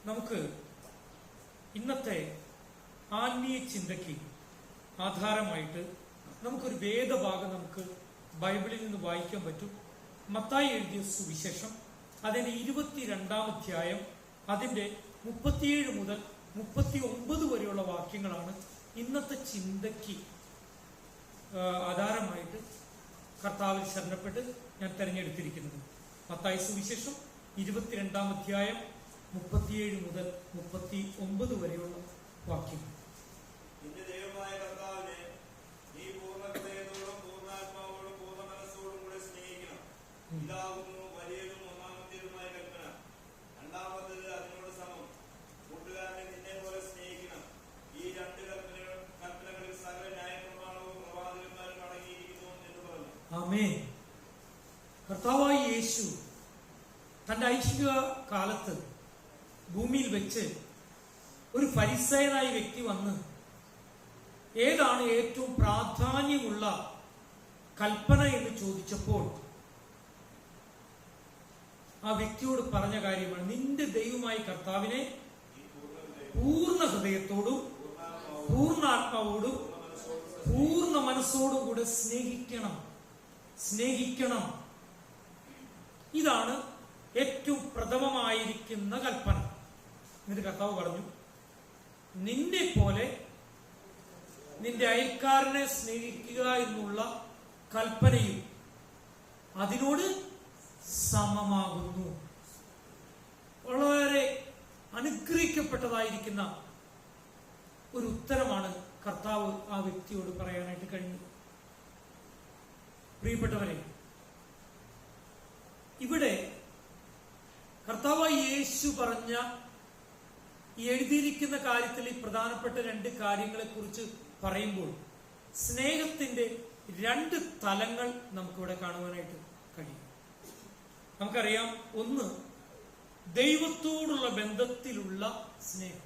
നമുക്ക് ഇന്നത്തെ ആത്മീയ ചിന്തയ്ക്ക് ആധാരമായിട്ട് നമുക്കൊരു വേദഭാഗം നമുക്ക് ബൈബിളിൽ നിന്ന് വായിക്കാൻ പറ്റും. മത്തായി എഴുതിയ സുവിശേഷം അതിന്റെ 22-ാം അധ്യായം അതിന്റെ 37 മുതൽ 39 വരെയുള്ള വാക്യങ്ങളാണ് ഇന്നത്തെ ചിന്തയ്ക്ക് ആധാരമായിട്ട് കർത്താവിൽ ശരണപ്പെട്ട് ഞാൻ തെരഞ്ഞെടുത്തിരിക്കുന്നത്. മത്തായി സുവിശേഷം 22-ാം അധ്യായം 37 മുതൽ 39 വരെയുള്ള വാക്യങ്ങൾ. ഇതാകുന്നു വലിയതും ഒന്നാമത്തേതുമായ കൽപ്പന. രണ്ടാമത്തേത് അതിനോട് സമം, കൂട്ടുകാരനെ നിന്നെ പോലെ സ്നേഹിക്കണം. ഈ രണ്ട് കൽപ്പനകളിൽ സകല ന്യായപ്രമാണവും പ്രവാചകന്മാരും അടങ്ങിയിരിക്കുന്നു എന്ന് പറഞ്ഞു. ആമേൻ. കർത്താവായ യേശു തന്റെ ഐശ്വര്യ കാലത്ത് ഭൂമിയിൽ വെച്ച് ഒരു ഫരിസയനായ വ്യക്തി വന്ന് ഏതാണ് ഏറ്റവും പ്രാധാന്യമുള്ള കൽപ്പന എന്ന് ചോദിച്ചപ്പോൾ ആ വ്യക്തിയോട് പറഞ്ഞ കാര്യമാണ്, നിന്റെ ദൈവമായ കർത്താവിനെ പൂർണ്ണ ഹൃദയത്തോടും പൂർണ്ണാത്മാവോടും പൂർണ്ണ മനസ്സോടും കൂടെ സ്നേഹിക്കണം. ഇതാണ് ഏറ്റവും പ്രഥമമായിരിക്കുന്ന കൽപ്പന. എന്നിട്ട് കർത്താവ് പറഞ്ഞു, നിന്നെ പോലെ നിന്റെ അയൽക്കാരനെ സ്നേഹിക്കുക എന്നുള്ള കൽപ്പനയും അതിനോട് സമമാകുന്നു. വളരെ അനുഗ്രഹിക്കപ്പെട്ടതായിരിക്കുന്ന ഒരു ഉത്തരമാണ് കർത്താവ് ആ വ്യക്തിയോട് പറയാനായിട്ട് കഴിഞ്ഞു. പ്രിയപ്പെട്ടവരെ, ഇവിടെ കർത്താവായ യേശു പറഞ്ഞ എഴുതിയിരിക്കുന്ന കാര്യത്തിൽ ഈ പ്രധാനപ്പെട്ട 2 കാര്യങ്ങളെ കുറിച്ച് പറയുമ്പോൾ സ്നേഹത്തിന്റെ 2 തലങ്ങൾ നമുക്കിവിടെ കാണുവാനായിട്ട് കഴിയും. നമുക്കറിയാം, ഒന്ന് ദൈവത്തോടുള്ള ബന്ധത്തിലുള്ള സ്നേഹം.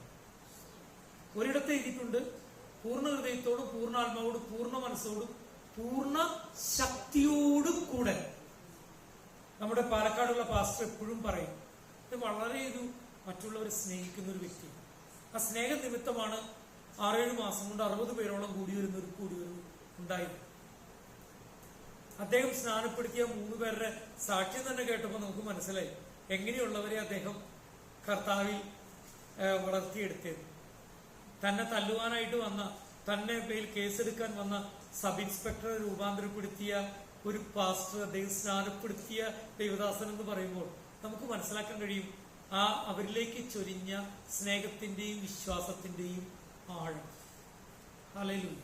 ഒരിടത്ത് എഴുതിയിട്ടുണ്ട്, പൂർണ്ണ ഹൃദയത്തോടും പൂർണ്ണാത്മാവോടും പൂർണ്ണ മനസ്സോടും പൂർണ്ണ ശക്തിയോടും കൂടെ. നമ്മുടെ പാലക്കാടുള്ള പാസ്റ്റർ എപ്പോഴും പറയും, ഇത് വളരെ മറ്റുള്ളവരെ സ്നേഹിക്കുന്ന ഒരു വ്യക്തി. ആ സ്നേഹ നിമിത്തമാണ് 6-7 മാസം കൊണ്ട് 60 പേരോളം കൂടി വരുന്ന ഉണ്ടായിരുന്നു. അദ്ദേഹം സ്നാനപ്പെടുത്തിയ 3 പേരുടെ സാക്ഷ്യം തന്നെ കേട്ടപ്പോൾ നമുക്ക് മനസ്സിലായി എങ്ങനെയുള്ളവരെ അദ്ദേഹം കർത്താവിൽ വളർത്തിയെടുത്തത്. തന്നെ തല്ലുവാനായിട്ട് വന്ന, തന്നെ പേരിൽ കേസെടുക്കാൻ വന്ന സബ് ഇൻസ്പെക്ടറെ രൂപാന്തരപ്പെടുത്തിയ ഒരു പാസ്റ്റർ അദ്ദേഹം സ്നാനപ്പെടുത്തിയ ദൈവദാസൻ എന്ന് പറയുമ്പോൾ നമുക്ക് മനസ്സിലാക്കാൻ കഴിയും ആ അവരിലേക്ക് ചൊരിഞ്ഞ സ്നേഹത്തിന്റെയും വിശ്വാസത്തിന്റെയും ആഴം. ഹല്ലേലൂയ.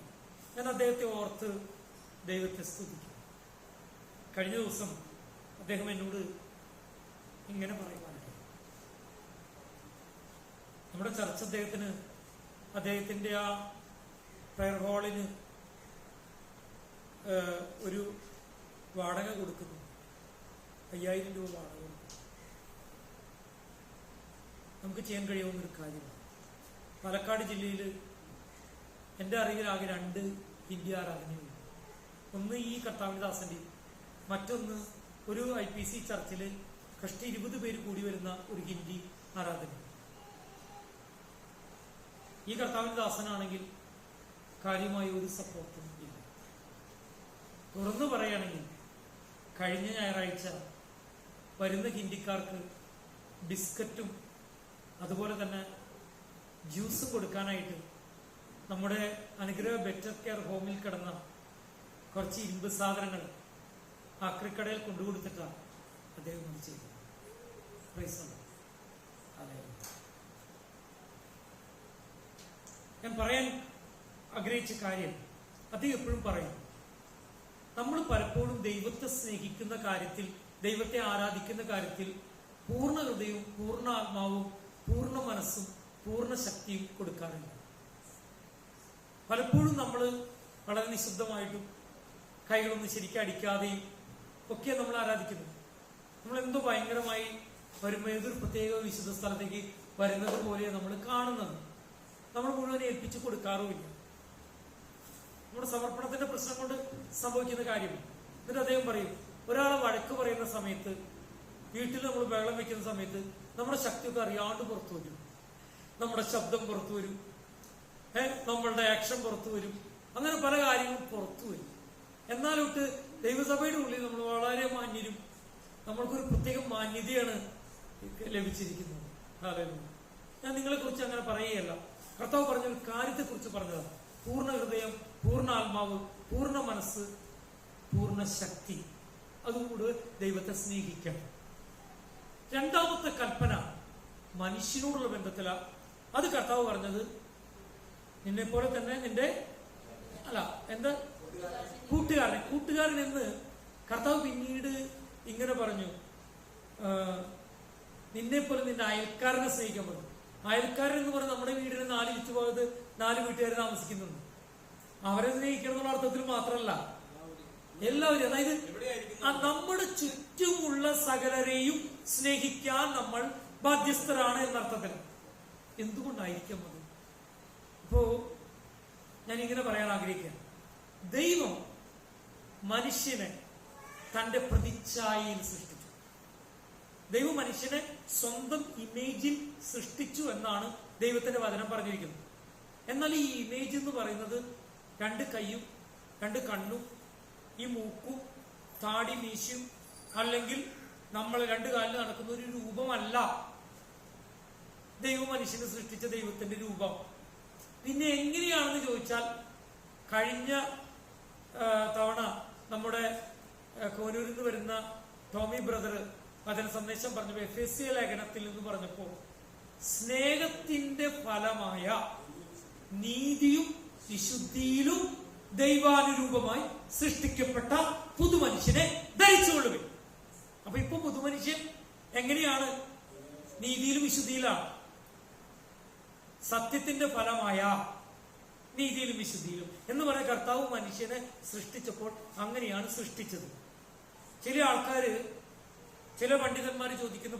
ഞാൻ അദ്ദേഹത്തെ ഓർത്ത് ദൈവത്തെ സ്തുതിക്കും. കഴിഞ്ഞ ദിവസം അദ്ദേഹം എന്നോട് ഇങ്ങനെ പറയുവാനുണ്ട്, നമ്മുടെ ചർച്ച അദ്ദേഹത്തിന്റെ ആ പ്രയർ ഹാളിന് ഒരു വാടക കൊടുക്കുന്നു. 5000 രൂപ വാടക കൊടുക്കുന്നു. നമുക്ക് ചെയ്യാൻ കഴിയാവുന്നൊരു കാര്യമാണ്. പാലക്കാട് ജില്ലയിൽ എൻ്റെ അറിവിലാകെ 2 ഹിന്ദി ആരാധനയുണ്ട്. ഒന്ന് ഈ കർത്താവിന്റെ ദാസന്റെയും, മറ്റൊന്ന് ഒരു IPC ചർച്ചിൽ കഷ്ടി 20 പേര് കൂടി വരുന്ന ഒരു ഹിന്ദി ആരാധന. ഈ കർത്താവിന്റെ ദാസനാണെങ്കിൽ കാര്യമായ ഒരു സപ്പോർട്ടും ഇല്ല. തുറന്നു പറയുകയാണെങ്കിൽ കഴിഞ്ഞ ഞായറാഴ്ച വരുന്ന ഹിന്ദിക്കാർക്ക് ബിസ്ക്കറ്റും അതുപോലെ തന്നെ ജ്യൂസും കൊടുക്കാനായിട്ട് നമ്മുടെ അനുഗ്രഹ ബെറ്റർ കെയർ ഹോമിൽ കിടന്ന കുറച്ച് ഇരുമ്പ് സാധനങ്ങൾ ആക്രിക്കടയിൽ കൊണ്ടുകൊടുത്തിട്ടാണ് അദ്ദേഹം ചെയ്തത്. ഞാൻ പറയാൻ ആഗ്രഹിച്ച കാര്യം, അദ്ദേഹം എപ്പോഴും പറയും, നമ്മൾ പലപ്പോഴും ദൈവത്തെ സ്നേഹിക്കുന്ന കാര്യത്തിൽ, ദൈവത്തെ ആരാധിക്കുന്ന കാര്യത്തിൽ പൂർണ്ണ ഹൃദയവും പൂർണ്ണ ആത്മാവും പൂർണ്ണ മനസ്സും പൂർണ്ണ ശക്തിയും കൊടുക്കാറില്ല. പലപ്പോഴും നമ്മൾ വളരെ നിശബ്ദമായിട്ടും കൈകളൊന്നും ശരിക്കും അടിക്കാതെയും ഒക്കെ നമ്മൾ ആരാധിക്കുന്നു. നമ്മൾ എന്തോ ഭയങ്കരമായി വരുമ്പോൾ ഏതൊരു പ്രത്യേക വിശുദ്ധ സ്ഥലത്തേക്ക് വരുന്നത് പോലെ നമ്മൾ കാണുന്നത്. നമ്മൾ മുഴുവൻ ഏൽപ്പിച്ചു കൊടുക്കാറുമില്ല. നമ്മുടെ സമർപ്പണത്തിന്റെ പ്രശ്നം കൊണ്ട് സംഭവിക്കുന്ന കാര്യമാണ്. എന്നിട്ട് അദ്ദേഹം പറയും, ഒരാളെ വഴക്ക് പറയുന്ന സമയത്ത്, വീട്ടിൽ നമ്മൾ ബഹളം വെക്കുന്ന സമയത്ത് നമ്മുടെ ശക്തിയൊക്കെ അറിയാണ്ട് പുറത്തു വരും. നമ്മുടെ ശബ്ദം പുറത്തു വരും, നമ്മളുടെ ആക്ഷൻ പുറത്തു വരും, അങ്ങനെ പല കാര്യങ്ങളും പുറത്തു വരും. എന്നാലൊട്ട് ദൈവസഭയുടെ ഉള്ളിൽ നമ്മൾ വളരെ മാന്യരും, നമ്മൾക്കൊരു പ്രത്യേക മാന്യതയാണ് ലഭിച്ചിരിക്കുന്നത്. ഞാൻ നിങ്ങളെ കുറിച്ച് അങ്ങനെ പറയുകയല്ല, കർത്താവ് പറഞ്ഞൊരു കാര്യത്തെ കുറിച്ച് പറഞ്ഞതാണ്. പൂർണ്ണ ഹൃദയം, പൂർണ്ണ ആത്മാവ്, പൂർണ്ണ മനസ്സ്, പൂർണ്ണ ശക്തി, അതുകൂടെ ദൈവത്തെ സ്നേഹിക്കണം. രണ്ടാമത്തെ കൽപ്പന മനുഷ്യനോടുള്ള ബന്ധത്തിലാണ്. അത് കർത്താവ് പറഞ്ഞത് നിന്നെ പോലെ തന്നെ നിന്റെ എന്താ കൂട്ടുകാരൻ എന്ന് കർത്താവ് പിന്നീട് ഇങ്ങനെ പറഞ്ഞു, നിന്നെ പോലെ നിന്റെ അയൽക്കാരനെ സ്നേഹിക്കാൻ പറഞ്ഞു. അയൽക്കാരൻ എന്ന് പറഞ്ഞാൽ നമ്മുടെ വീടിന് 4 ചുറ്റുഭാഗത്ത് 4 വീട്ടുകാർ താമസിക്കുന്നുണ്ട്. അവരെ സ്നേഹിക്കണം എന്നുള്ള അർത്ഥത്തിൽ മാത്രമല്ല, എല്ലാവരും, അതായത് നമ്മുടെ ചുറ്റുമുള്ള സകലരെയും സ്നേഹിക്കാൻ നമ്മൾ ബാധ്യസ്ഥരാണ് എന്നർത്ഥത്തിൽ. എന്തുകൊണ്ടായിരിക്കാം അത്? ഇപ്പോ ഞാൻ ഇങ്ങനെ പറയാൻ ആഗ്രഹിക്കുക, ദൈവം മനുഷ്യനെ തന്റെ പ്രതിച്ഛായയിൽ സൃഷ്ടിച്ചു. ദൈവം മനുഷ്യനെ സ്വന്തം ഇമേജിൽ സൃഷ്ടിച്ചു എന്നാണ് ദൈവത്തിന്റെ വചനം പറഞ്ഞിരിക്കുന്നത്. എന്നാൽ ഈ ഇമേജ് എന്ന് പറയുന്നത് 2 കൈയും 2 കണ്ണും ഈ മൂക്കും താടി മീശയും അല്ലെങ്കിൽ നമ്മൾ 2 കാലിൽ നടക്കുന്ന ഒരു രൂപമല്ല ദൈവം മനുഷ്യനെ സൃഷ്ടിച്ച ദൈവത്തിന്റെ രൂപം. പിന്നെ എങ്ങനെയാണെന്ന് ചോദിച്ചാൽ, കഴിഞ്ഞ തവണ നമ്മുടെ കോനൂരിൽ നിന്ന് വരുന്ന ടോമി ബ്രദർ വചന സന്ദേശം പറഞ്ഞപ്പോ എഫെസ്യ ലേഖനത്തിൽ നിന്ന് പറഞ്ഞപ്പോ സ്നേഹത്തിന്റെ ഫലമായ നീതിയും വിശുദ്ധിയിലും ദൈവാനുരൂപമായി സൃഷ്ടിക്കപ്പെട്ട പുതുമനുഷ്യനെ ധരിച്ചുകൊള്ളുക. അപ്പൊ ഇപ്പൊ പുതുമനുഷ്യൻ എങ്ങനെയാണ്? നീതിയിലും വിശുദ്ധിയിലാണ്. സത്യത്തിന്റെ ഫലമായ നീതിയിലും വിശുദ്ധിയിലും എന്ന് പറയുന്ന കർത്താവ് മനുഷ്യനെ സൃഷ്ടിച്ചപ്പോൾ അങ്ങനെയാണ് സൃഷ്ടിച്ചത്. ചില പണ്ഡിതന്മാർ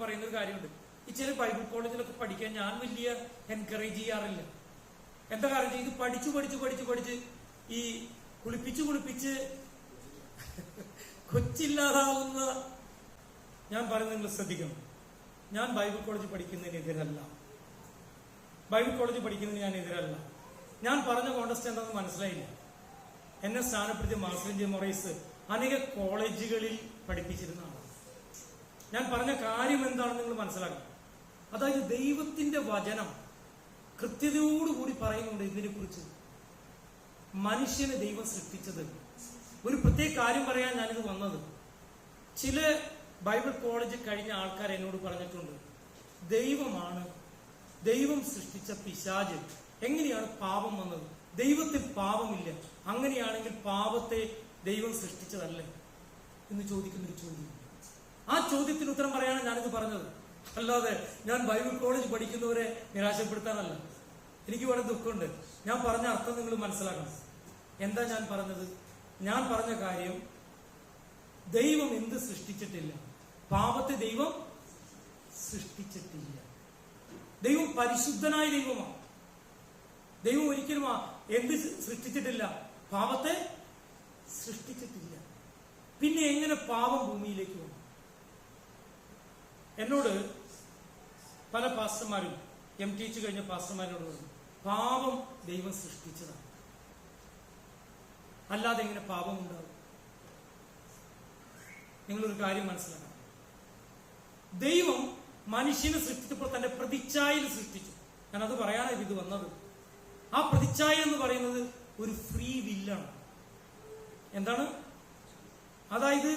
പറയുന്ന ഒരു കാര്യമുണ്ട്. ഈ ചില ബൈബിൾ കോളേജിലൊക്കെ പഠിക്കാൻ ഞാൻ വലിയ എൻകറേജ് ചെയ്യാറില്ല. എന്താ കാരണം? ഇത് പഠിച്ച് ഈ കുളിപ്പിച്ച് കൊച്ചില്ലാതാവുന്ന, ഞാൻ പറയുന്നത് നിങ്ങൾ ശ്രദ്ധിക്കണം. ഞാൻ ബൈബിൾ കോളേജ് പഠിക്കുന്നതിനെതിരല്ല, ഞാൻ എതിരല്ല. ഞാൻ പറഞ്ഞ കോണ്ടസ്റ്റ് എന്താണെന്ന് മനസ്സിലായില്ല. എന്നെ സ്ഥാനപ്പെടുത്തിയ മാർസിൻ ജെ മൊറൈസ് അനേക കോളേജുകളിൽ പഠിപ്പിച്ചിരുന്ന ആളാണ്. ഞാൻ പറഞ്ഞ കാര്യം എന്താണെന്ന് നിങ്ങൾ മനസ്സിലാക്കണം. അതായത് ദൈവത്തിന്റെ വചനം കൃത്യതയോടുകൂടി പറയുന്നുണ്ട് ഇതിനെ കുറിച്ച്. മനുഷ്യനെ ദൈവം സൃഷ്ടിച്ചത് ഒരു പ്രത്യേക കാര്യം പറയാൻ ഞാനിത് വന്നത്. ചില ബൈബിൾ കോളേജ് കഴിഞ്ഞ ആൾക്കാർ എന്നോട് പറഞ്ഞിട്ടുണ്ട്, ദൈവം സൃഷ്ടിച്ച പിശാച് എങ്ങനെയാണ് പാപം വന്നത്? ദൈവത്തിൽ പാപമില്ല, അങ്ങനെയാണെങ്കിൽ പാപത്തെ ദൈവം സൃഷ്ടിച്ചതല്ലേ എന്ന് ചോദിക്കുന്നൊരു ചോദ്യം. ആ ചോദ്യത്തിന് ഉത്തരം പറയാനാണ് ഞാനിത് പറഞ്ഞത്. അല്ലാതെ ഞാൻ ബൈബിൾ കോളേജ് പഠിക്കുന്നവരെ നിരാശപ്പെടുത്താനല്ല. എനിക്ക് വളരെ ദുഃഖമുണ്ട്. ഞാൻ പറഞ്ഞ അർത്ഥം നിങ്ങൾ മനസ്സിലാക്കണം. എന്താ ഞാൻ പറഞ്ഞത്? ഞാൻ പറഞ്ഞ കാര്യം, ദൈവം എന്ത് സൃഷ്ടിച്ചിട്ടില്ല? പാപത്തെ ദൈവം സൃഷ്ടിച്ചിട്ടില്ല. ദൈവം പരിശുദ്ധനായ ദൈവമാണ്. ദൈവം ഒരിക്കലും എന്ത് സൃഷ്ടിച്ചിട്ടില്ല? പാപത്തെ സൃഷ്ടിച്ചിട്ടില്ല. പിന്നെ എങ്ങനെ പാപം ഭൂമിയിലേക്ക് വന്നു? എന്നോട് പല പാസ്റ്റർമാരും, MTH കഴിഞ്ഞ പാസ്റ്റർമാരോട് പറഞ്ഞു, പാപം ദൈവം സൃഷ്ടിച്ചതാണ്, അല്ലാതെ എങ്ങനെ പാപം ഉണ്ടാവും? നിങ്ങളൊരു കാര്യം മനസ്സിലാക്കണം. ദൈവം മനുഷ്യനെ സൃഷ്ടിച്ചപ്പോൾ തന്റെ പ്രതിച്ഛായയിൽ സൃഷ്ടിച്ചു. ഞാനത് പറയാനാണ് ഇത് വന്നത്. ആ പ്രതിച്ഛായ എന്ന് പറയുന്നത് ഒരു ഫ്രീ വില്ലാണ്. എന്താണ്? അതായത്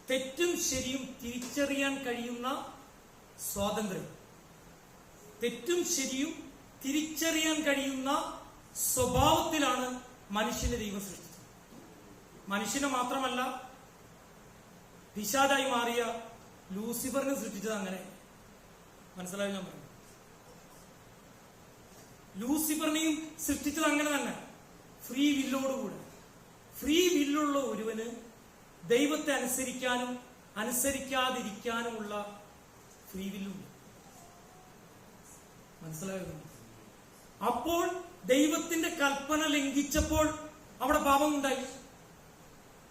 തെറ്റും ശരിയും തിരിച്ചറിയാൻ കഴിയുന്ന സ്വാതന്ത്ര്യം, തെറ്റും ശരിയും തിരിച്ചറിയാൻ കഴിയുന്ന സ്വഭാവത്തിലാണ് മനുഷ്യനെ ദൈവം സൃഷ്ടിച്ചത്. മനുഷ്യനെ മാത്രമല്ല, പിശാചായി മാറിയ ലൂസിഫറിനെ സൃഷ്ടിച്ചത് അങ്ങനെ. മനസ്സിലായി? ഞാൻ പറഞ്ഞു, ലൂസിഫറിനെയും സൃഷ്ടിച്ചത് അങ്ങനെ തന്നെ, ഫ്രീ വില്ലോടുകൂടെ. ഫ്രീ വില്ലുള്ള ഒരുവന് ദൈവത്തെ അനുസരിക്കാനും അനുസരിക്കാതിരിക്കാനുമുള്ള ഫ്രീ വില്ലുണ്ട്. മനസ്സിലായോ? അപ്പോൾ ദൈവത്തിന്റെ കൽപ്പന ലംഘിച്ചപ്പോൾ അവിടെ പാപം ഉണ്ടായി.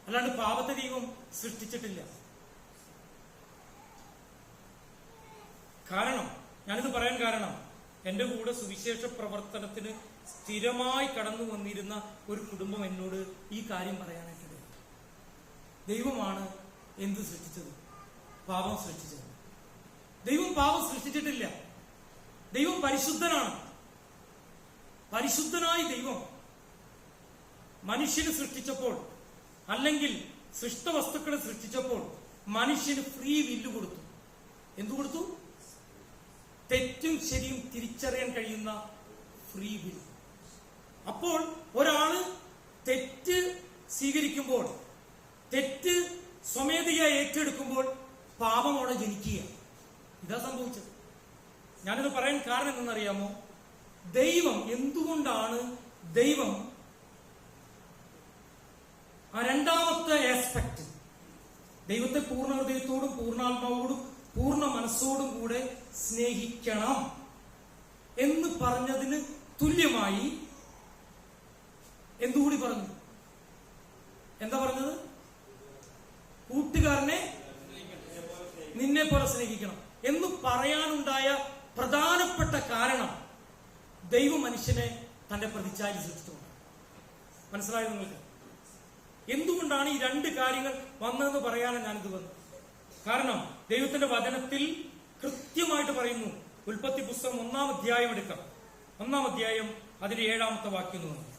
അല്ലാണ്ട് പാപത്തെ ദൈവം സൃഷ്ടിച്ചിട്ടില്ല. കാരണം, ഞാനിത് പറയാൻ കാരണം, എൻ്റെ കൂടെ സുവിശേഷ പ്രവർത്തനത്തിന് സ്ഥിരമായി കടന്നു വന്നിരുന്ന ഒരു കുടുംബം എന്നോട് ഈ കാര്യം പറയാനായിട്ടുണ്ട്. ദൈവമാണ് എന്ത് സൃഷ്ടിച്ചത്? പാപം സൃഷ്ടിച്ചത്. ദൈവം പാപം സൃഷ്ടിച്ചിട്ടില്ല. ദൈവം പരിശുദ്ധനാണ്. പരിശുദ്ധനായ ദൈവം മനുഷ്യനെ സൃഷ്ടിച്ചപ്പോൾ, അല്ലെങ്കിൽ സൃഷ്ടവസ്തുക്കളെ സൃഷ്ടിച്ചപ്പോൾ മനുഷ്യന് ഫ്രീ വില്ല് കൊടുത്തു. എന്തു കൊടുത്തു? തെറ്റും ശരിയും തിരിച്ചറിയാൻ കഴിയുന്ന ഫ്രീ വിൽ. അപ്പോൾ ഒരാള് തെറ്റ് സ്വീകരിക്കുമ്പോൾ, തെറ്റ് സ്വമേധയാ ഏറ്റെടുക്കുമ്പോൾ പാപം അവിടെ ജനിക്കുക. ഇതാ സംഭവിച്ചത്. ഞാനിത് പറയാൻ കാരണം എന്തെന്നറിയാമോ? ദൈവം എന്തുകൊണ്ടാണ് ദൈവം ആ രണ്ടാമത്തെ ആസ്പെക്ട്, ദൈവത്തെ പൂർണ്ണ ഹൃദയത്തോടും പൂർണ്ണാത്മാവോടും പൂർണ്ണ മനസ്സോടും കൂടെ സ്നേഹിക്കണം എന്ന് പറഞ്ഞതിന് തുല്യമായി എന്തുകൂടി പറഞ്ഞു? എന്താ പറഞ്ഞത്? കൂട്ടുകാരനെ നിന്നെ പോലെ സ്നേഹിക്കണം എന്ന് പറയാനുണ്ടായ പ്രധാനപ്പെട്ട കാരണം ദൈവം മനുഷ്യനെ തന്റെ പ്രതിച്ഛായ സൃഷ്ടിച്ചുകൊണ്ട്. മനസ്സിലായോ നിങ്ങൾക്ക്? എന്തുകൊണ്ടാണ് ഈ രണ്ട് കാര്യങ്ങൾ വന്നതെന്ന് പറയാനാണ് ഞാനിത് വന്നത്. കാരണം ദൈവത്തിന്റെ വചനത്തിൽ കൃത്യമായിട്ട് പറയുന്നു. ഉൽപ്പത്തി പുസ്തകം 1-ാം അധ്യായം എടുക്കാം. 1-ാം അധ്യായം അതിന്റെ 7-ാമത്തെ വാക്യം എന്ന് പറഞ്ഞു.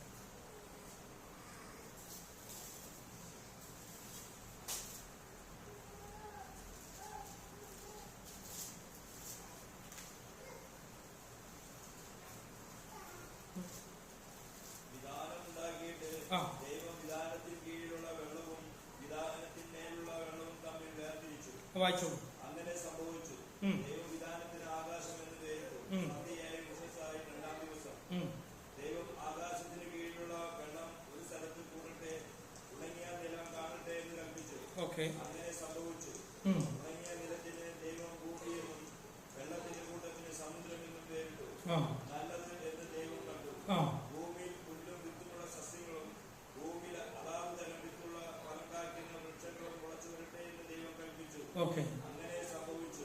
വായിച്ചോളൂ. അങ്ങനെ സംഭവിച്ചു. ദൈവവിധാനത്തിന് ആകാശം എന്ന് പേരിട്ടു. സന്ധ്യയായി ഉഷസ്സായി രണ്ടാം ദിവസം ദൈവം ആകാശത്തിന് കീഴിലുള്ള വെള്ളം ഒരു സ്ഥലത്ത് കൂടട്ടെ, ഉണങ്ങിയ നിലം കാണട്ടെ എന്ന് കൽപ്പിച്ചു. അങ്ങനെ സംഭവിച്ചു. ഉണങ്ങിയ നിലത്തിന് ദൈവം ഭൂമിയെന്നും വെള്ളത്തിന്റെ കൂട്ടത്തിന് സമുദ്രം എന്നും പേരിട്ടു. നല്ലത് എന്ന് ദൈവം കണ്ടു. ഭൂമിയിൽ പുല്ലും വിത്തുമുള്ള സസ്യങ്ങളും ഭൂമിയിൽ അതാത് തരം വിത്തുള്ള ഫലം കായ്ക്കുന്ന വൃക്ഷങ്ങളും മുളച്ചു വരട്ടെ എന്ന് ദൈവം കൽപ്പിച്ചു. അങ്ങനെ സംഭവിച്ചു.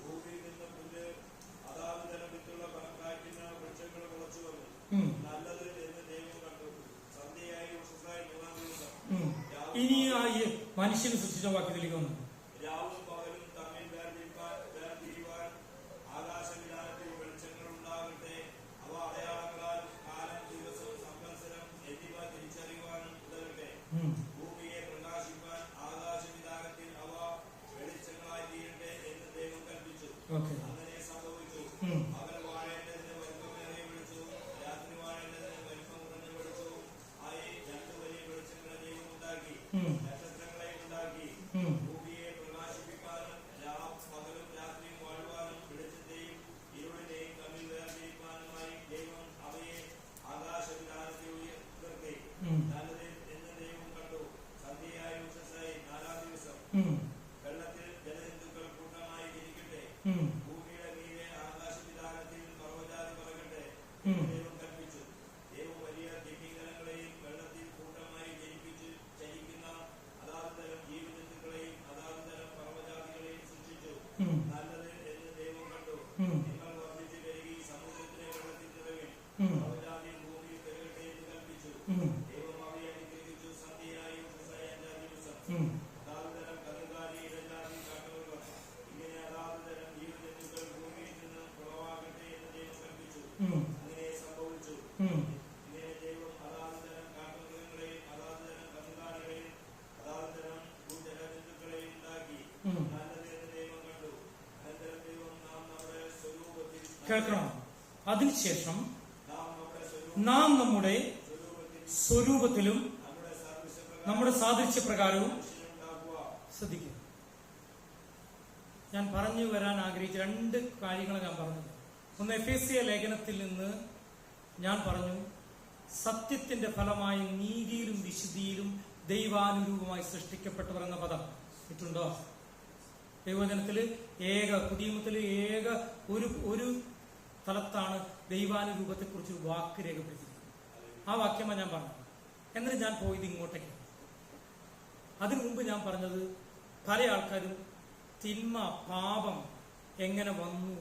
ഭൂമിയിൽ നിന്ന് പുല്ല് അതാത് തരം വിത്തുള്ള ഫലം കായ്ക്കുന്ന വൃക്ഷങ്ങൾ മുളച്ചു വന്നു. നല്ലത് എന്ന് ദൈവം കണ്ടു. സന്ധ്യയായി ഉഷസ്സായി 3-ാം ദിവസം. ഇനി മനുഷ്യന് സൃഷ്ടിച്ച വാക്യത്തിലേക്ക് വന്നു. രാവും പകലും തമ്മിൽ വേർതിരിവാൻ ആകാശവിധാനത്തിൽ വെളിച്ചങ്ങൾ ഉണ്ടാകട്ടെ. അവ അടയാളങ്ങളാലും കാലം, ദിവസം, സംവത്സരം എന്നിവ തിരിച്ചറിയുവാനും ഉതകട്ടെ. ഭൂമിയെ പ്രകാശിപ്പാൻ ആകാശവിധാനത്തിൽ അവ വെളിച്ചങ്ങളായി തീരട്ടെ എന്ന് ദൈവം കൽപ്പിച്ചു. അങ്ങനെ സംഭവിച്ചു. പകൽ വാഴേണ്ടതിന് വലിപ്പമേറിയ വെളിച്ചവും രാത്രി വാഴേണ്ടതിന് വലിപ്പം കുറഞ്ഞ വെളിച്ചവും ആയി 2 വലിയ വെളിച്ചങ്ങളെ ദൈവം ഉണ്ടാക്കി. നക്ഷത്രങ്ങളെ ഉണ്ടാക്കി. ഭൂമിയെ പ്രകാശിപ്പിക്കാനും പകലും രാത്രിയും വാഴുവാനും വെളിച്ചത്തെയും ഇരുളിനെയും തമ്മിൽ വേർതിരിക്കാനുമായി ദൈവം അവയെ ആകാശവിധാനത്തിൽ ഉയർത്തി. നല്ലത് എന്ന് ദൈവം കണ്ടു. സന്ധ്യയായി ഉഷസ്സായി 4-ാം ദിവസം. വെള്ളത്തിൽ ജലജന്തുക്കൾ കൂട്ടമായി ജനിക്കട്ടെ. ഭൂമിയുടെ മീതെ ആകാശവിധാനത്തിൽ പർവ്വജാതി പറകട്ടെ എന്ന് ദൈവം കൽപ്പിച്ചു. ദൈവം വലിയ തിമിംഗലങ്ങളെയും വെള്ളത്തിൽ കൂട്ടമായി ജനിപ്പിച്ച് ചലിക്കുന്ന അതാത് തരം ജീവജന്തുക്കളെയും അതാത് തരം പർവ്വജാതികളെയും സൃഷ്ടിച്ചു. നല്ലത് എന്ന് ദൈവം കണ്ടു. നിങ്ങൾ വർദ്ധിച്ചു പെരുകി സമുദ്രത്തിലെ വെള്ളത്തിൽ നിറവിൽ പർവ്വജാതി ഭൂമിയിൽ പെരുകട്ടെ എന്ന് കൽപ്പിച്ചു. ദൈവം അവയെ അനുഗ്രഹിച്ചു. സന്ധ്യയായി ഉഷസ്സായി 5-ാം ദിവസം. അതാത് തരം കന്നുകാലി, ഇടജാതി, കാട്ടുമൃഗം ഇങ്ങനെ അതാത് തരം ജീവജന്തുക്കൾ ഭൂമിയിൽ നിന്ന് പുറവാകട്ടെ എന്ന് ദൈവം കൽപ്പിച്ചു. അങ്ങനെ സംഭവിച്ചു. ഇങ്ങനെ ദൈവം അതാത് തരം കാട്ടുമൃഗങ്ങളെയും അതാത് തരം കന്നുകാലികളെയും അതാത് തരം ജലജന്തുക്കളെയും ഉണ്ടാക്കി. നല്ലത് എന്ന് ദൈവം കണ്ടു. അനന്തരം ദൈവം നാം നമ്മുടെ സ്വരൂപത്തിൽ കേൾക്കണം. അതിനുശേഷം നാം നാം നമ്മുടെ സ്വരൂപത്തിലും നമ്മുടെ സാദൃശ്യപ്രകാരവും ഉണ്ടാക്കുക. ശ്രദ്ധിക്കുക. ഞാൻ പറഞ്ഞു വരാൻ ആഗ്രഹിച്ച 2 കാര്യങ്ങൾ ഞാൻ പറഞ്ഞത്. ഒന്ന്, എഫേസ്യ ലേഖനത്തിൽ നിന്ന് ഞാൻ പറഞ്ഞു സത്യത്തിന്റെ ഫലമായി നീതിയിലും വിശുദ്ധിയിലും ദൈവാനുരൂപമായി സൃഷ്ടിക്കപ്പെട്ടവർ എന്ന പദം ഇട്ടുണ്ടോ? ദൈവവചനത്തില് പുതിയ നിയമത്തില് ഒരു സ്ഥലത്താണ് ദൈവാനുരൂപത്തെ കുറിച്ച് വാക്ക് രേഖപ്പെടുത്തിയിരിക്കുന്നത്. ആ വാക്യമാണ് ഞാൻ പറഞ്ഞത്. എന്നിട്ട് ഞാൻ പോയത് ഇങ്ങോട്ടേക്ക്. അതിനു മുമ്പ് ഞാൻ പറഞ്ഞത് പല ആൾക്കാരും തിന്മ, പാപം എങ്ങനെ വന്നു,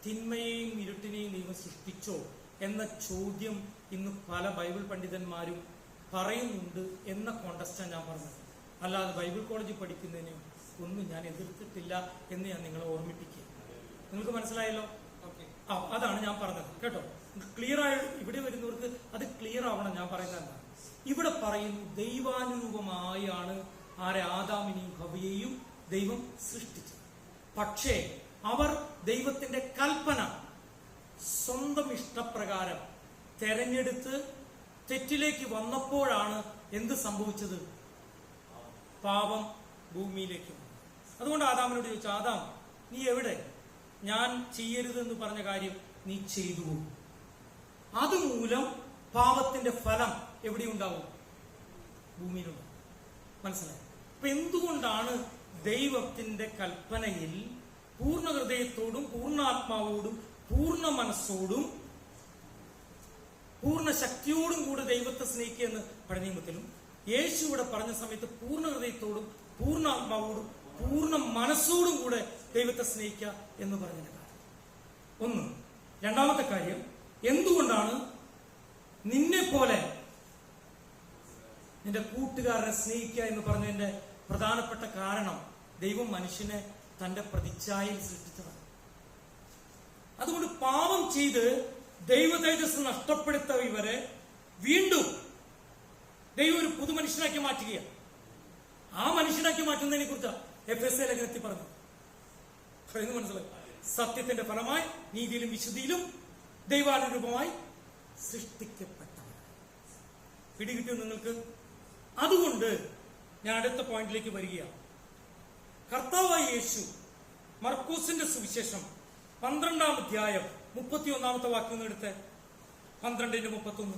തിന്മയെയും ഇരുട്ടിനെയും ദൈവം സൃഷ്ടിച്ചു സ്നേഹിച്ചോ എന്ന ചോദ്യം ഇന്ന് പല ബൈബിൾ പണ്ഡിതന്മാരും പറയുന്നുണ്ട് എന്ന കോണ്ടസ്റ്റാണ് ഞാൻ പറഞ്ഞത്. അല്ലാതെ ബൈബിൾ കോളേജിൽ പഠിക്കുന്നതിന് ഒന്നും ഞാൻ എതിർത്തിട്ടില്ല എന്ന് ഞാൻ നിങ്ങളെ ഓർമ്മിപ്പിക്കുക. നിങ്ങൾക്ക് മനസ്സിലായല്ലോ? അതാണ് ഞാൻ പറഞ്ഞത് കേട്ടോ. ക്ലിയർ ആയി ഇവിടെ വരുന്നവർക്ക് അത് ക്ലിയർ ആവണം. ഞാൻ പറയുന്നത് എന്താണ്, ഇവിടെ പറയുന്നു ദൈവാനുരൂപമായാണ് ആദാമിനെയും ഹവ്വയെയും ദൈവം സൃഷ്ടിച്ചത്. പക്ഷേ അവർ ദൈവത്തിന്റെ കൽപ്പന സ്വന്തം ഇഷ്ടപ്രകാരം തെരഞ്ഞെടുത്ത് തെറ്റിലേക്ക് വന്നപ്പോഴാണ് എന്ത് സംഭവിച്ചത്? പാപം ഭൂമിയിലേക്ക് വന്നു. അതുകൊണ്ട് ആദാമിനോട് ചോദിച്ചു, ആദാം നീ എവിടെ? ഞാൻ ചെയ്യരുതെന്ന് പറഞ്ഞ കാര്യം നീ ചെയ്തു. അതുമൂലം പാപത്തിന്റെ ഫലം എവിടെയുണ്ടാവും? ഭൂമിയിലുണ്ടാവും. മനസ്സിലായി? അപ്പൊ എന്തുകൊണ്ടാണ് ദൈവത്തിന്റെ കൽപ്പനയിൽ പൂർണ്ണ ഹൃദയത്തോടും പൂർണ്ണാത്മാവോടും പൂർണ്ണ മനസ്സോടും പൂർണ്ണ ശക്തിയോടും കൂടെ ദൈവത്തെ സ്നേഹിക്കുക എന്ന് പഴയ നിയമത്തിലും യേശു ഇവിടെ പറഞ്ഞ സമയത്ത് പൂർണ്ണ ഹൃദയത്തോടും പൂർണ്ണാത്മാവോടും പൂർണ്ണ മനസ്സോടും കൂടെ ദൈവത്തെ സ്നേഹിക്കുക എന്ന് പറഞ്ഞ കാര്യം ഒന്ന്. രണ്ടാമത്തെ കാര്യം, എന്തുകൊണ്ടാണ് നിന്നെ പോലെ നിന്റെ കൂട്ടുകാരനെ സ്നേഹിക്കുക എന്ന് പറഞ്ഞതിന്റെ പ്രധാനപ്പെട്ട കാരണം ദൈവം മനുഷ്യനെ തന്റെ പ്രതിച്ഛായയിൽ സൃഷ്ടിച്ചതാണ്. അതുകൊണ്ട് പാപം ചെയ്ത് ദൈവ തേജസ് നഷ്ടപ്പെടുത്ത ഇവരെ വീണ്ടും ദൈവം ഒരു പുതു മനുഷ്യനാക്കി മാറ്റുകയാണ്. ആ മനുഷ്യനാക്കി മാറ്റുന്നതിനെ കുറിച്ച് എഫെസ്യ ലേഖനത്തിൽ പറഞ്ഞു. മനസ്സിലായി? സത്യത്തിന്റെ ഫലമായി നീതിയിലും വിശുദ്ധിയിലും ദൈവാനുരൂപമായി സൃഷ്ടിക്കപ്പെട്ടവർ. പിടികിട്ടിയോ നിങ്ങൾക്ക്? അതുകൊണ്ട് ഞാൻ അടുത്ത പോയിന്റിലേക്ക് വരികയാണ്. കർത്താവായ യേശു മർക്കോസിന്റെ സുവിശേഷം 12-ാം അധ്യായം 31-ാമത്തെ വാക്യം എടുത്ത് 12-31.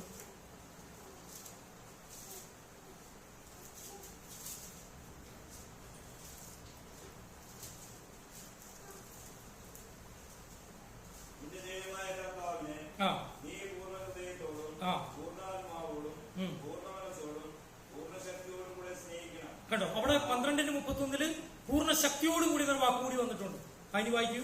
കണ്ടോ, അവിടെ 12-31 പൂർണ്ണ ശക്തിയോടും കൂടി എന്നൊരു വാക്കുകൂടി വന്നിട്ടുണ്ട്. അതിന് വായിക്കൂ.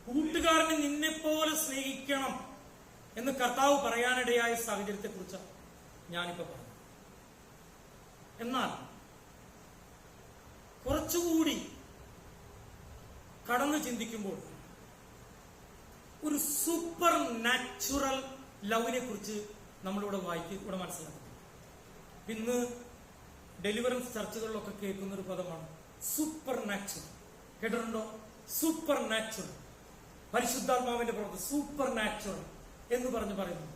കൂട്ടുകാരനെ നിന്നെ പോലെ സ്നേഹിക്കണം എന്ന് കർത്താവ് പറയാനിടയായ സാഹചര്യത്തെ കുറിച്ച് ഞാനിപ്പോ പറഞ്ഞു. എന്നാൽ കുറച്ചുകൂടി കടന്നു ചിന്തിക്കുമ്പോൾ ഒരു സൂപ്പർ നാച്ചുറൽ ലവിനെ കുറിച്ച് നമ്മളിവിടെ ഇവിടെ മനസ്സിലാക്കും. ഇന്ന് ഡെലിവറൻസ് ചർച്ചകളിലൊക്കെ കേൾക്കുന്ന ഒരു പദമാണ് സൂപ്പർ നാച്ചുറൽ. കേട്ടിട്ടുണ്ടോ? സൂപ്പർ നാച്ചുറൽ, പരിശുദ്ധാത്മാവിന്റെ പ്രവർത്തനം, സൂപ്പർ നാച്ചുറൽ എന്ന് പറയുന്നു.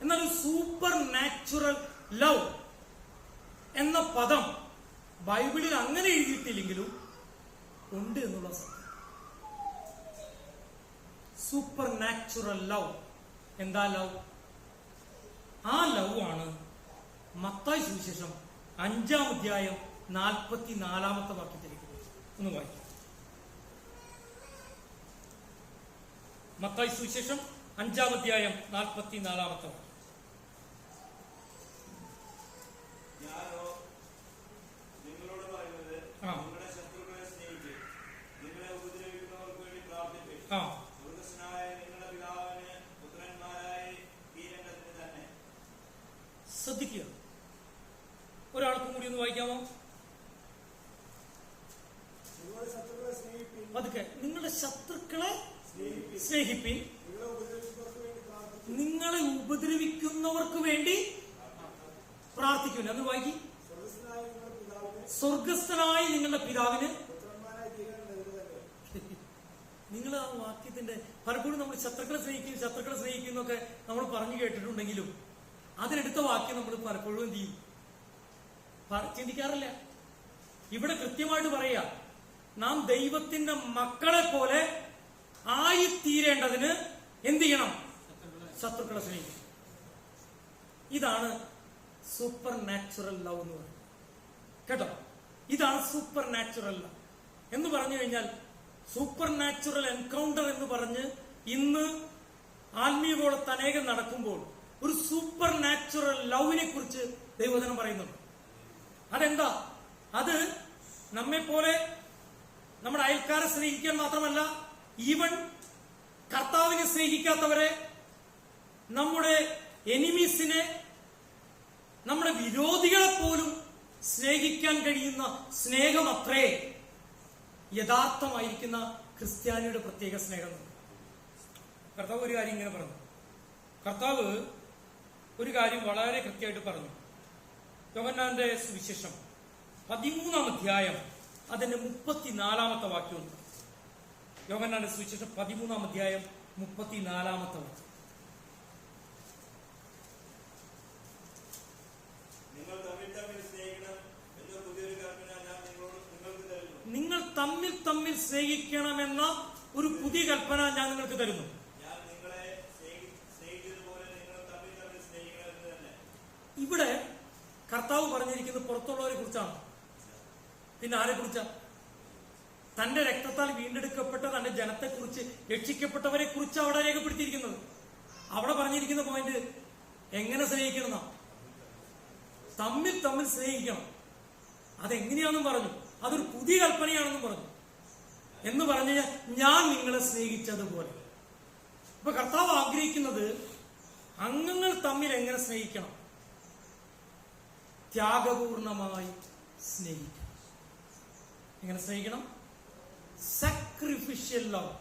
എന്നാൽ സൂപ്പർ നാച്ചുറൽ ലവ് എന്ന പദം ബൈബിളിൽ അങ്ങനെ എഴുതിയിട്ടില്ലെങ്കിലും ഉണ്ട് എന്നുള്ള സത്യം. സൂപ്പർ നാച്ചുറൽ ലവ് എന്താ ലവ്? ആ ലവ് ആണ് മത്തായി സുവിശേഷം 5-ാം അധ്യായം 44-ാമത്തെ വാക്യത്തിലേക്ക് ഒന്ന് വായിക്കാം. മത്തായി സുവിശേഷം 5-ാം അധ്യായം 44-ാമത്തെ വാക്യം. ഞാനോ നിങ്ങളോട് പറയുന്നത്, നിങ്ങളുടെ ശത്രുക്കളെ സ്നേഹിച്ച് നിങ്ങളെ ഉപദ്രവിക്കുന്നവർക്ക് വേണ്ടി പ്രാർത്ഥിക്കുക. സ്വർഗ്ഗസ്ഥനായ നിങ്ങളുടെ പിതാവിന് പുത്രന്മാരായി തീരേണ്ടതിന് തന്നെ. ശ്രദ്ധിക്കുക. ഒരാൾക്കും കൂടി ഒന്ന് വായിക്കാമോ? അതൊക്കെ നിങ്ങളുടെ ശത്രുക്കളെ സ്നേഹിപ്പിൻ, നിങ്ങളെ ഉപദ്രവിക്കുന്നവർക്ക് വേണ്ടി പ്രാർത്ഥിക്കുന്നു. അത് വായിക്കും. സ്വർഗസ്ഥനായ നിങ്ങളുടെ പിതാവിന്. നിങ്ങൾ ആ വാക്യത്തിന്റെ പലപ്പോഴും നമ്മൾ ശത്രുക്കളെ സ്നേഹിക്കും എന്നൊക്കെ നമ്മൾ പറഞ്ഞു കേട്ടിട്ടുണ്ടെങ്കിലും അതിനെടുത്ത വാക്യം നമ്മൾ പലപ്പോഴും എന്ത് ചെയ്യും? ചിന്തിക്കാറില്ല. ഇവിടെ കൃത്യമായിട്ട് പറയാ, നാം ദൈവത്തിന്റെ മക്കളെ പോലെ ആയിത്തീരേണ്ടതിന് എന്ത് ചെയ്യണം? ശത്രുക്കളെ സ്നേഹിക്കണം. ഇതാണ് സൂപ്പർ നാച്ചുറൽ ലവ് എന്ന് പറയുന്നത്. കേട്ടോ, ഇതാണ് സൂപ്പർ നാച്ചുറൽ ലവ് എന്ന് പറഞ്ഞു കഴിഞ്ഞാൽ, സൂപ്പർ നാച്ചുറൽ എൻകൗണ്ടർ എന്ന് പറഞ്ഞ് ഇന്ന് ആത്മീയഗോളത്ത് അനേകം നടക്കുമ്പോൾ ഒരു സൂപ്പർ നാച്ചുറൽ ലവിനെ കുറിച്ച് ദൈവവചനം പറയുന്നുണ്ട്. അതെന്താ? അത് നമ്മെ പോലെ നമ്മുടെ അയൽക്കാരെ സ്നേഹിക്കാൻ മാത്രമല്ല, ഈവൻ കർത്താവിനെ സ്നേഹിക്കാത്തവരെ, നമ്മുടെ എനിമീസിനെ, നമ്മുടെ വിരോധികളെ പോലും സ്നേഹിക്കാൻ കഴിയുന്ന സ്നേഹമത്രേ യഥാർത്ഥമായിരിക്കുന്ന ക്രിസ്ത്യാനിയുടെ പ്രത്യേക സ്നേഹം. കർത്താവ് ഒരു കാര്യം ഇങ്ങനെ പറഞ്ഞു. കർത്താവ് ഒരു കാര്യം വളരെ കൃത്യമായിട്ട് പറഞ്ഞു. യോഹന്നാന്റെ സുവിശേഷം 13-ാം അധ്യായം അതിന്റെ 34-ാമത്തെ വാക്യമുണ്ട്. യോഹന്നാന്റെ സുവിശേഷം 13-ാം അധ്യായം 34-ാമത്തെ വാക്യം. നിങ്ങൾ തമ്മിൽ തമ്മിൽ സ്നേഹിക്കണമെന്ന ഒരു പുതിയ കൽപ്പന ഞാൻ നിങ്ങൾക്ക് തരുന്നു. ഇവിടെ കർത്താവ് പറഞ്ഞിരിക്കുന്നത് പുറത്തുള്ളവരെ കുറിച്ചാണ്. പിന്നെ ആരെ കുറിച്ചാ? തന്റെ രക്തത്താൽ വീണ്ടെടുക്കപ്പെട്ട തന്റെ ജനത്തെക്കുറിച്ച്, രക്ഷിക്കപ്പെട്ടവരെ കുറിച്ച് അവിടെ രേഖപ്പെടുത്തിയിരിക്കുന്നത്. അവിടെ പറഞ്ഞിരിക്കുന്ന പോയിന്റ് എങ്ങനെ സ്നേഹിക്കണം? തമ്മിൽ തമ്മിൽ സ്നേഹിക്കണം. അതെങ്ങനെയാണെന്നും പറഞ്ഞു. അതൊരു പുതിയ കൽപ്പനയാണെന്നും പറഞ്ഞു. എന്ന് പറഞ്ഞു കഴിഞ്ഞാൽ ഞാൻ നിങ്ങളെ സ്നേഹിച്ചതുപോലെ. ഇപ്പൊ കർത്താവ് ആഗ്രഹിക്കുന്നത് അംഗങ്ങൾ തമ്മിൽ എങ്ങനെ സ്നേഹിക്കണം? ത്യാഗപൂർണമായി സ്നേഹിക്കണം. എങ്ങനെ സ്നേഹിക്കണം? Sacrificial love.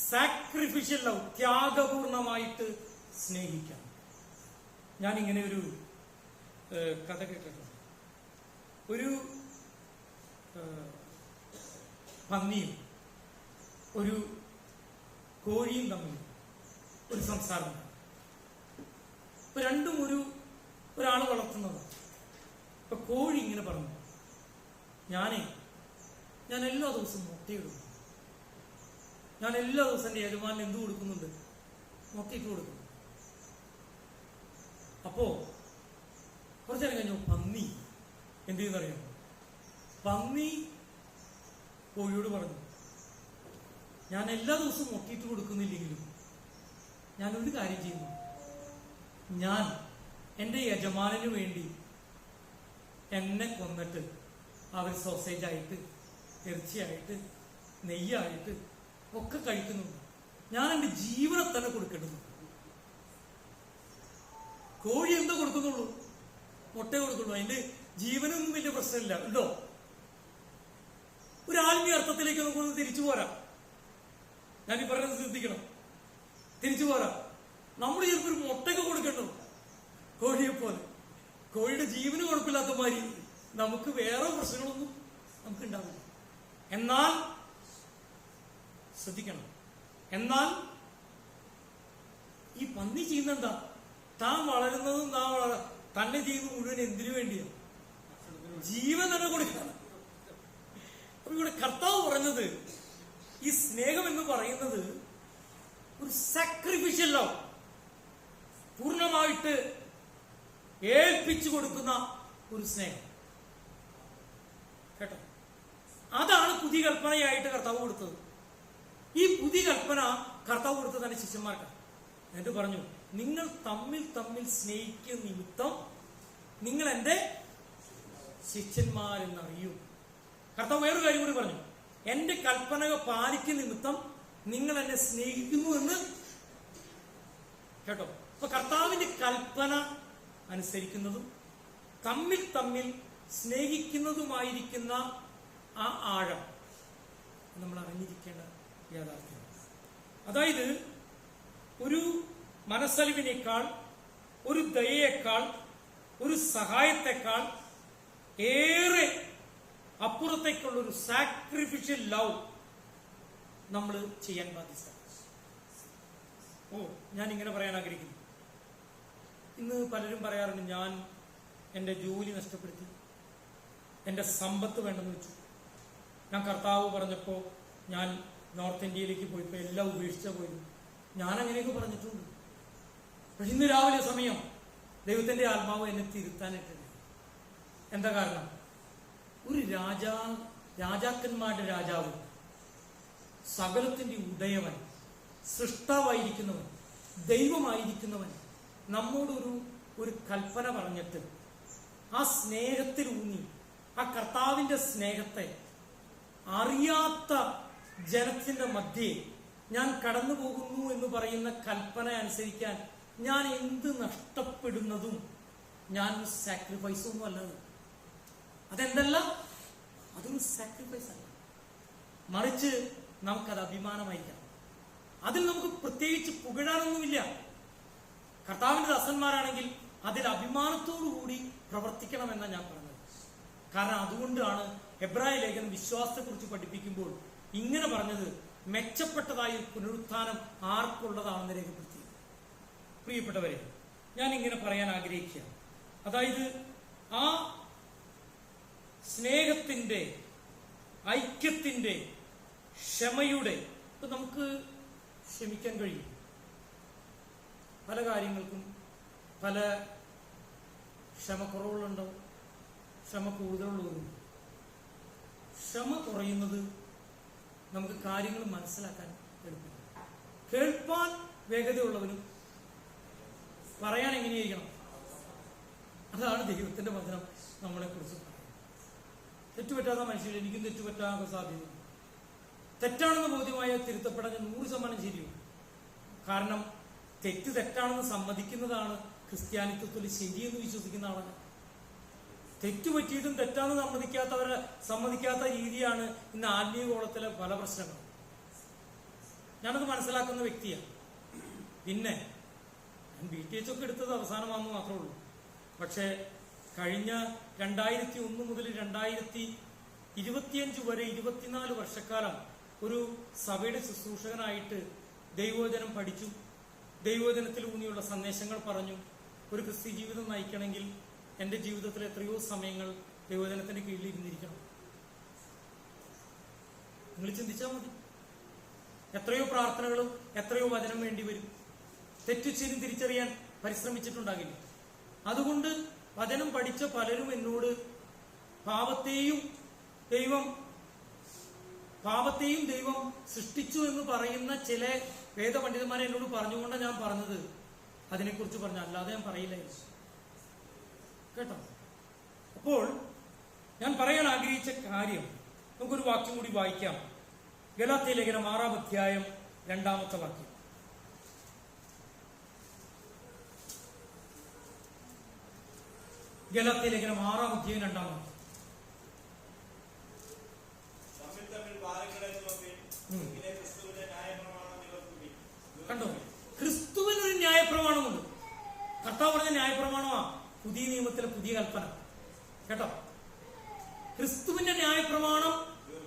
സാക്രിഫിഷ്യൽ ലവ്, ത്യാഗപൂർണമായിട്ട് സ്നേഹിക്കാം. ഞാൻ ഇങ്ങനെ ഒരു കഥ കേട്ടിട്ടുണ്ട്. ഒരു പന്നിയും ഒരു കോഴിയും തമ്മിൽ ഒരു സംസാരം. ഇപ്പൊ രണ്ടും ഒരാൾ വളർത്തുന്നതാണ്. ഇപ്പൊ കോഴി ഇങ്ങനെ പറഞ്ഞു, ഞാൻ എല്ലാ ദിവസവും മുട്ടയിടും. ഞാൻ എല്ലാ ദിവസവും എന്റെ യജമാനൻ എന്ത് കൊടുക്കുന്നുണ്ട്? മുട്ടയിട്ട് കൊടുക്കും. അപ്പോ കുറച്ചു നേരം കഴിഞ്ഞു പന്നി എന്ത് ചെയ്യുന്നറിയാം? പന്നി കോഴിയോട് പറഞ്ഞു, ഞാൻ എല്ലാ ദിവസവും മുട്ടയിട്ട് കൊടുക്കുന്നില്ലെങ്കിലും ഞാനൊരു കാര്യം ചെയ്യുന്നു. ഞാൻ എന്റെ യജമാനു വേണ്ടി എന്നെ കൊന്നിട്ട് അവർ സോസേജ് ആയിട്ട്, ഇറച്ചിയായിട്ട്, നെയ്യായിട്ട് ഒക്കെ കഴിക്കുന്നുണ്ട്. ഞാൻ എന്റെ ജീവനെ തന്നെ കൊടുക്കേണ്ടത്. കോഴി എന്താ കൊടുക്കുന്നുള്ളൂ? മുട്ട കൊടുക്കുള്ളൂ. അതിന്റെ ജീവനൊന്നും വലിയ പ്രശ്നമില്ല. ഉണ്ടോ? ഒരു ആത്മീയ അർത്ഥത്തിലേക്ക് നമുക്കൊന്ന് തിരിച്ചു പോരാം. ഞാനീ പറയുന്നത് ശ്രദ്ധിക്കണം. തിരിച്ചു പോരാം. നമ്മൾ ചിലപ്പോൾ ഒരു മുട്ടയൊക്കെ കൊടുക്കണ്ടോ? കോഴിയെ പോലെ. കോഴിയുടെ ജീവന് കുഴപ്പമില്ലാത്ത മാതിരി നമുക്ക് വേറെ പ്രശ്നങ്ങളൊന്നും നമുക്ക് ഉണ്ടാവില്ല. എന്നാൽ ശ്രദ്ധിക്കണം. എന്നാൽ ഈ പന്നി ചെയ്യുന്നെന്താ? താൻ വളരുന്നതും തന്നെ ചെയ്യുന്നത് മുഴുവൻ എന്തിനു വേണ്ടിയാണ്? ജീവൻ തന്നെ കൊടുക്കണം. അപ്പൊ ഇവിടെ കർത്താവ് പറഞ്ഞത്, ഈ സ്നേഹം എന്ന് പറയുന്നത് ഒരു സാക്രിഫിഷ്യൽ ലവ്, പൂർണ്ണമായിട്ട് ഏൽപ്പിച്ചു കൊടുക്കുന്ന ഒരു സ്നേഹം. കേട്ടോ? അതാണ് പുതിയ കൽപ്പനയായിട്ട് കർത്താവ് കൊടുത്തത്. ഈ പുതിയ കൽപ്പന കർത്താവ് കൊടുത്തത് തന്നെ ശിഷ്യന്മാർക്കാണ്. എന്നിട്ട് പറഞ്ഞു, നിങ്ങൾ തമ്മിൽ തമ്മിൽ സ്നേഹിക്കുന്ന നിമിത്തം നിങ്ങൾ എന്റെ ശിഷ്യന്മാരെന്നറിയൂ. കർത്താവ് വേറൊരു കാര്യം കൂടി പറഞ്ഞു, എന്റെ കൽപ്പന പാലിക്കുന്ന നിമിത്തം നിങ്ങൾ എന്നെ സ്നേഹിക്കുന്നു എന്ന്. കേട്ടോ? അപ്പൊ കർത്താവിന്റെ കൽപ്പന അനുസരിക്കുന്നതും തമ്മിൽ തമ്മിൽ സ്നേഹിക്കുന്നതുമായിരിക്കുന്ന ആ ആഴം നമ്മൾ അറിഞ്ഞിരിക്കേണ്ട യാഥാർത്ഥ്യം. അതായത് ഒരു മനസ്സലിവിനേക്കാൾ, ഒരു ദയയേക്കാൾ, ഒരു സഹായത്തെക്കാൾ ഏറെ അപ്പുറത്തേക്കുള്ള ഒരു സാക്രിഫിഷ്യൽ ലവ് നമ്മൾ ചെയ്യാൻ ബാധ്യസ്ഥ. ഞാൻ ഇങ്ങനെ പറയാൻ ആഗ്രഹിക്കുന്നു. ഇന്ന് പലരും പറയാറുണ്ട്, ഞാൻ എന്റെ ജോലി നഷ്ടപ്പെടുത്തി, എന്റെ സമ്പത്ത് വേണ്ടെന്ന് വെച്ചു, ഞാൻ കർത്താവ് പറഞ്ഞപ്പോ ഞാൻ നോർത്ത് ഇന്ത്യയിലേക്ക് പോയപ്പോ എല്ലാം ഉപേക്ഷിച്ച പോയിരുന്നു. ഞാൻ അങ്ങനെയൊക്കെ പറഞ്ഞിട്ടുണ്ട്. പക്ഷെ ഇന്ന് രാവിലെ സമയം ദൈവത്തിന്റെ ആത്മാവ് എന്നെ തിരുത്താനിട്ടുണ്ട്. എന്താ കാരണം? ഒരു രാജാക്കന്മാരുടെ രാജാവ്, സകലത്തിന്റെ ഉദയവൻ, സൃഷ്ടാവായിരിക്കുന്നവൻ, ദൈവമായിരിക്കുന്നവൻ നമ്മോടൊരു കൽപ്പന പറഞ്ഞിട്ട് ആ സ്നേഹത്തിൽ ഊന്നി ആ കർത്താവിന്റെ സ്നേഹത്തെ അറിയാത്ത ജനത്തിന്റെ മധ്യേ ഞാൻ കടന്നു പോകുന്നു എന്ന് പറയുന്ന കൽപ്പന അനുസരിക്കാൻ ഞാൻ എന്ത് നഷ്ടപ്പെടുന്നതും ഞാൻ സാക്രിഫൈസ് ഒന്നും അല്ലത്. അതെന്തല്ല, അതൊരു സാക്രിഫൈസ് അല്ല, മറിച്ച് നമുക്കത് അഭിമാനമായിരിക്കണം. അതിൽ നമുക്ക് പ്രത്യേകിച്ച് പുകഴാനൊന്നുമില്ല. കർത്താവിന്റെ ദാസന്മാരാണെങ്കിൽ അതിൽ അഭിമാനത്തോടുകൂടി പ്രവർത്തിക്കണമെന്നാണ് ഞാൻ പറഞ്ഞത്. കാരണം അതുകൊണ്ടാണ് എബ്രായ ലേഖനം വിശ്വാസത്തെക്കുറിച്ച് പഠിപ്പിക്കുമ്പോൾ ഇങ്ങനെ പറഞ്ഞത്, മെച്ചപ്പെട്ടതായ പുനരുത്ഥാനം ആർക്കുള്ളതാണെന്ന് രേഖപ്പെടുത്തി. പ്രിയപ്പെട്ടവരെ, ഞാൻ ഇങ്ങനെ പറയാൻ ആഗ്രഹിക്കുക, അതായത് ആ സ്നേഹത്തിന്റെ, ഐക്യത്തിന്റെ, ക്ഷമയുടെ, ഇപ്പൊ നമുക്ക് ക്ഷമിക്കാൻ കഴിയും. പല കാര്യങ്ങൾക്കും പല ക്ഷമക്കുറവുകളുണ്ടാവും, ക്ഷമ കൂടുതലുള്ളവരും. ക്ഷമ കുറയുന്നത് നമുക്ക് കാര്യങ്ങൾ മനസ്സിലാക്കാൻ എളുപ്പമാണ്. കേൾപ്പാൻ വേഗതയുള്ളവനും പറയാൻ എങ്ങനെയായിരിക്കണം, അതാണ് ദൈവത്തിന്റെ വചനം നമ്മളെ കുറിച്ച് പറയുന്നത്. തെറ്റുപറ്റാത്ത മനുഷ്യർ, എനിക്കും തെറ്റുപറ്റാൻ സാധ്യത. തെറ്റാണെന്ന് ബോധ്യമായ തിരുത്തപ്പെടാൻ 100% ശരിയും. കാരണം തെറ്റ് തെറ്റാണെന്ന് സമ്മതിക്കുന്നതാണ് ക്രിസ്ത്യാനിത്വത്തിൽ ശരിയെന്ന് വിശ്വസിക്കുന്ന ആളാണ്. തെറ്റുപറ്റിയിട്ടും തെറ്റാണെന്ന് സമ്മതിക്കാത്ത രീതിയാണ് ഇന്ന് ആത്മീയ കോളത്തിലെ പല പ്രശ്നങ്ങളും. ഞാനത് മനസ്സിലാക്കുന്ന വ്യക്തിയാണ്. പിന്നെ ഞാൻ BTH ഒക്കെ എടുത്തത് അവസാനമാണെന്ന് മാത്രമേ ഉള്ളൂ. പക്ഷേ കഴിഞ്ഞ 2001 മുതൽ 2025 വരെ 24 വർഷക്കാലം ഒരു സഭയുടെ ശുശ്രൂഷകനായിട്ട് ദൈവവചനം പഠിച്ചു, ദൈവവചനത്തിൽ ഊന്നിയുള്ള സന്ദേശങ്ങൾ പറഞ്ഞു. ഒരു ക്രിസ്ത്യ ജീവിതം നയിക്കണമെങ്കിൽ എന്റെ ജീവിതത്തിൽ എത്രയോ സമയങ്ങൾ ദൈവവചനത്തിന്റെ കീഴിൽ ഇരുന്നിരിക്കണം. നിങ്ങൾ ചിന്തിച്ചാൽ മതി. എത്രയോ പ്രാർത്ഥനകളും എത്രയോ വചനം വേണ്ടി വരും. തെറ്റുചെയ്തും തിരിച്ചറിയാൻ പരിശ്രമിച്ചിട്ടുണ്ടാകില്ല. അതുകൊണ്ട് വചനം പഠിച്ച പലരും എന്നോട് പാപത്തെയും ദൈവം സൃഷ്ടിച്ചു എന്ന് പറയുന്ന ചില വേദപണ്ഡിതന്മാരെ എന്നോട് പറഞ്ഞുകൊണ്ടാണ് ഞാൻ പറഞ്ഞത്. അതിനെക്കുറിച്ച് പറഞ്ഞു, അല്ലാതെ ഞാൻ പറയില്ലായിരുന്നു. കേട്ടോ? അപ്പോൾ ഞാൻ പറയാൻ ആഗ്രഹിച്ച കാര്യം, നമുക്കൊരു വാക്യം കൂടി വായിക്കാം. ഗലാത്യ ലേഖനം 6-ാം അധ്യായം 2-ാമത്തെ വാക്യം. ഗലാത്യ ലേഖനം 6-ാം അധ്യായം 2-ാം വാക്യം. കണ്ടോ? ക്രിസ്തുവിനൊരു ന്യായപ്രമാണമുണ്ട്. കർത്താവ് പറഞ്ഞ ന്യായപ്രമാണമാ പുതിയ നിയമത്തിലെ പുതിയ കൽപ്പന. കേട്ടോ? ക്രിസ്തുവിന്റെ ന്യായപ്രമാണം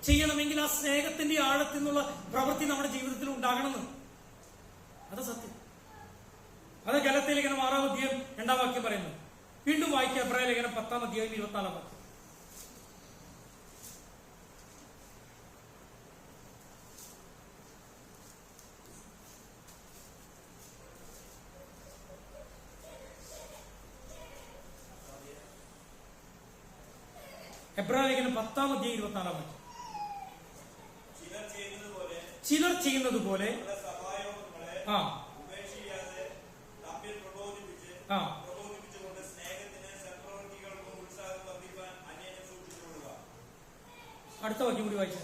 ചെയ്യണമെങ്കിൽ ആ സ്നേഹത്തിന്റെ ആഴത്തിൽ നിന്നുള്ള പ്രവൃത്തി നമ്മുടെ ജീവിതത്തിൽ ഉണ്ടാകണമെന്ന്. അതാ സത്യം. അത് ഗലാത്യ ലേഖനം 6-ാം അധ്യായം 2-ാം വാക്യം പറയുന്നു. വീണ്ടും വായിക്കുക. എബ്രായ ലേഖനം 10-ാം അധ്യായം 24-ാം വാക്യം. എബ്രായ ലേഖനം 10-ാം അധ്യായം 24-ാം വാക്യം. ചിലർ ചെയ്യുന്നത് പോലെ അടുത്ത വാക്യം കൂടി വായിച്ചു.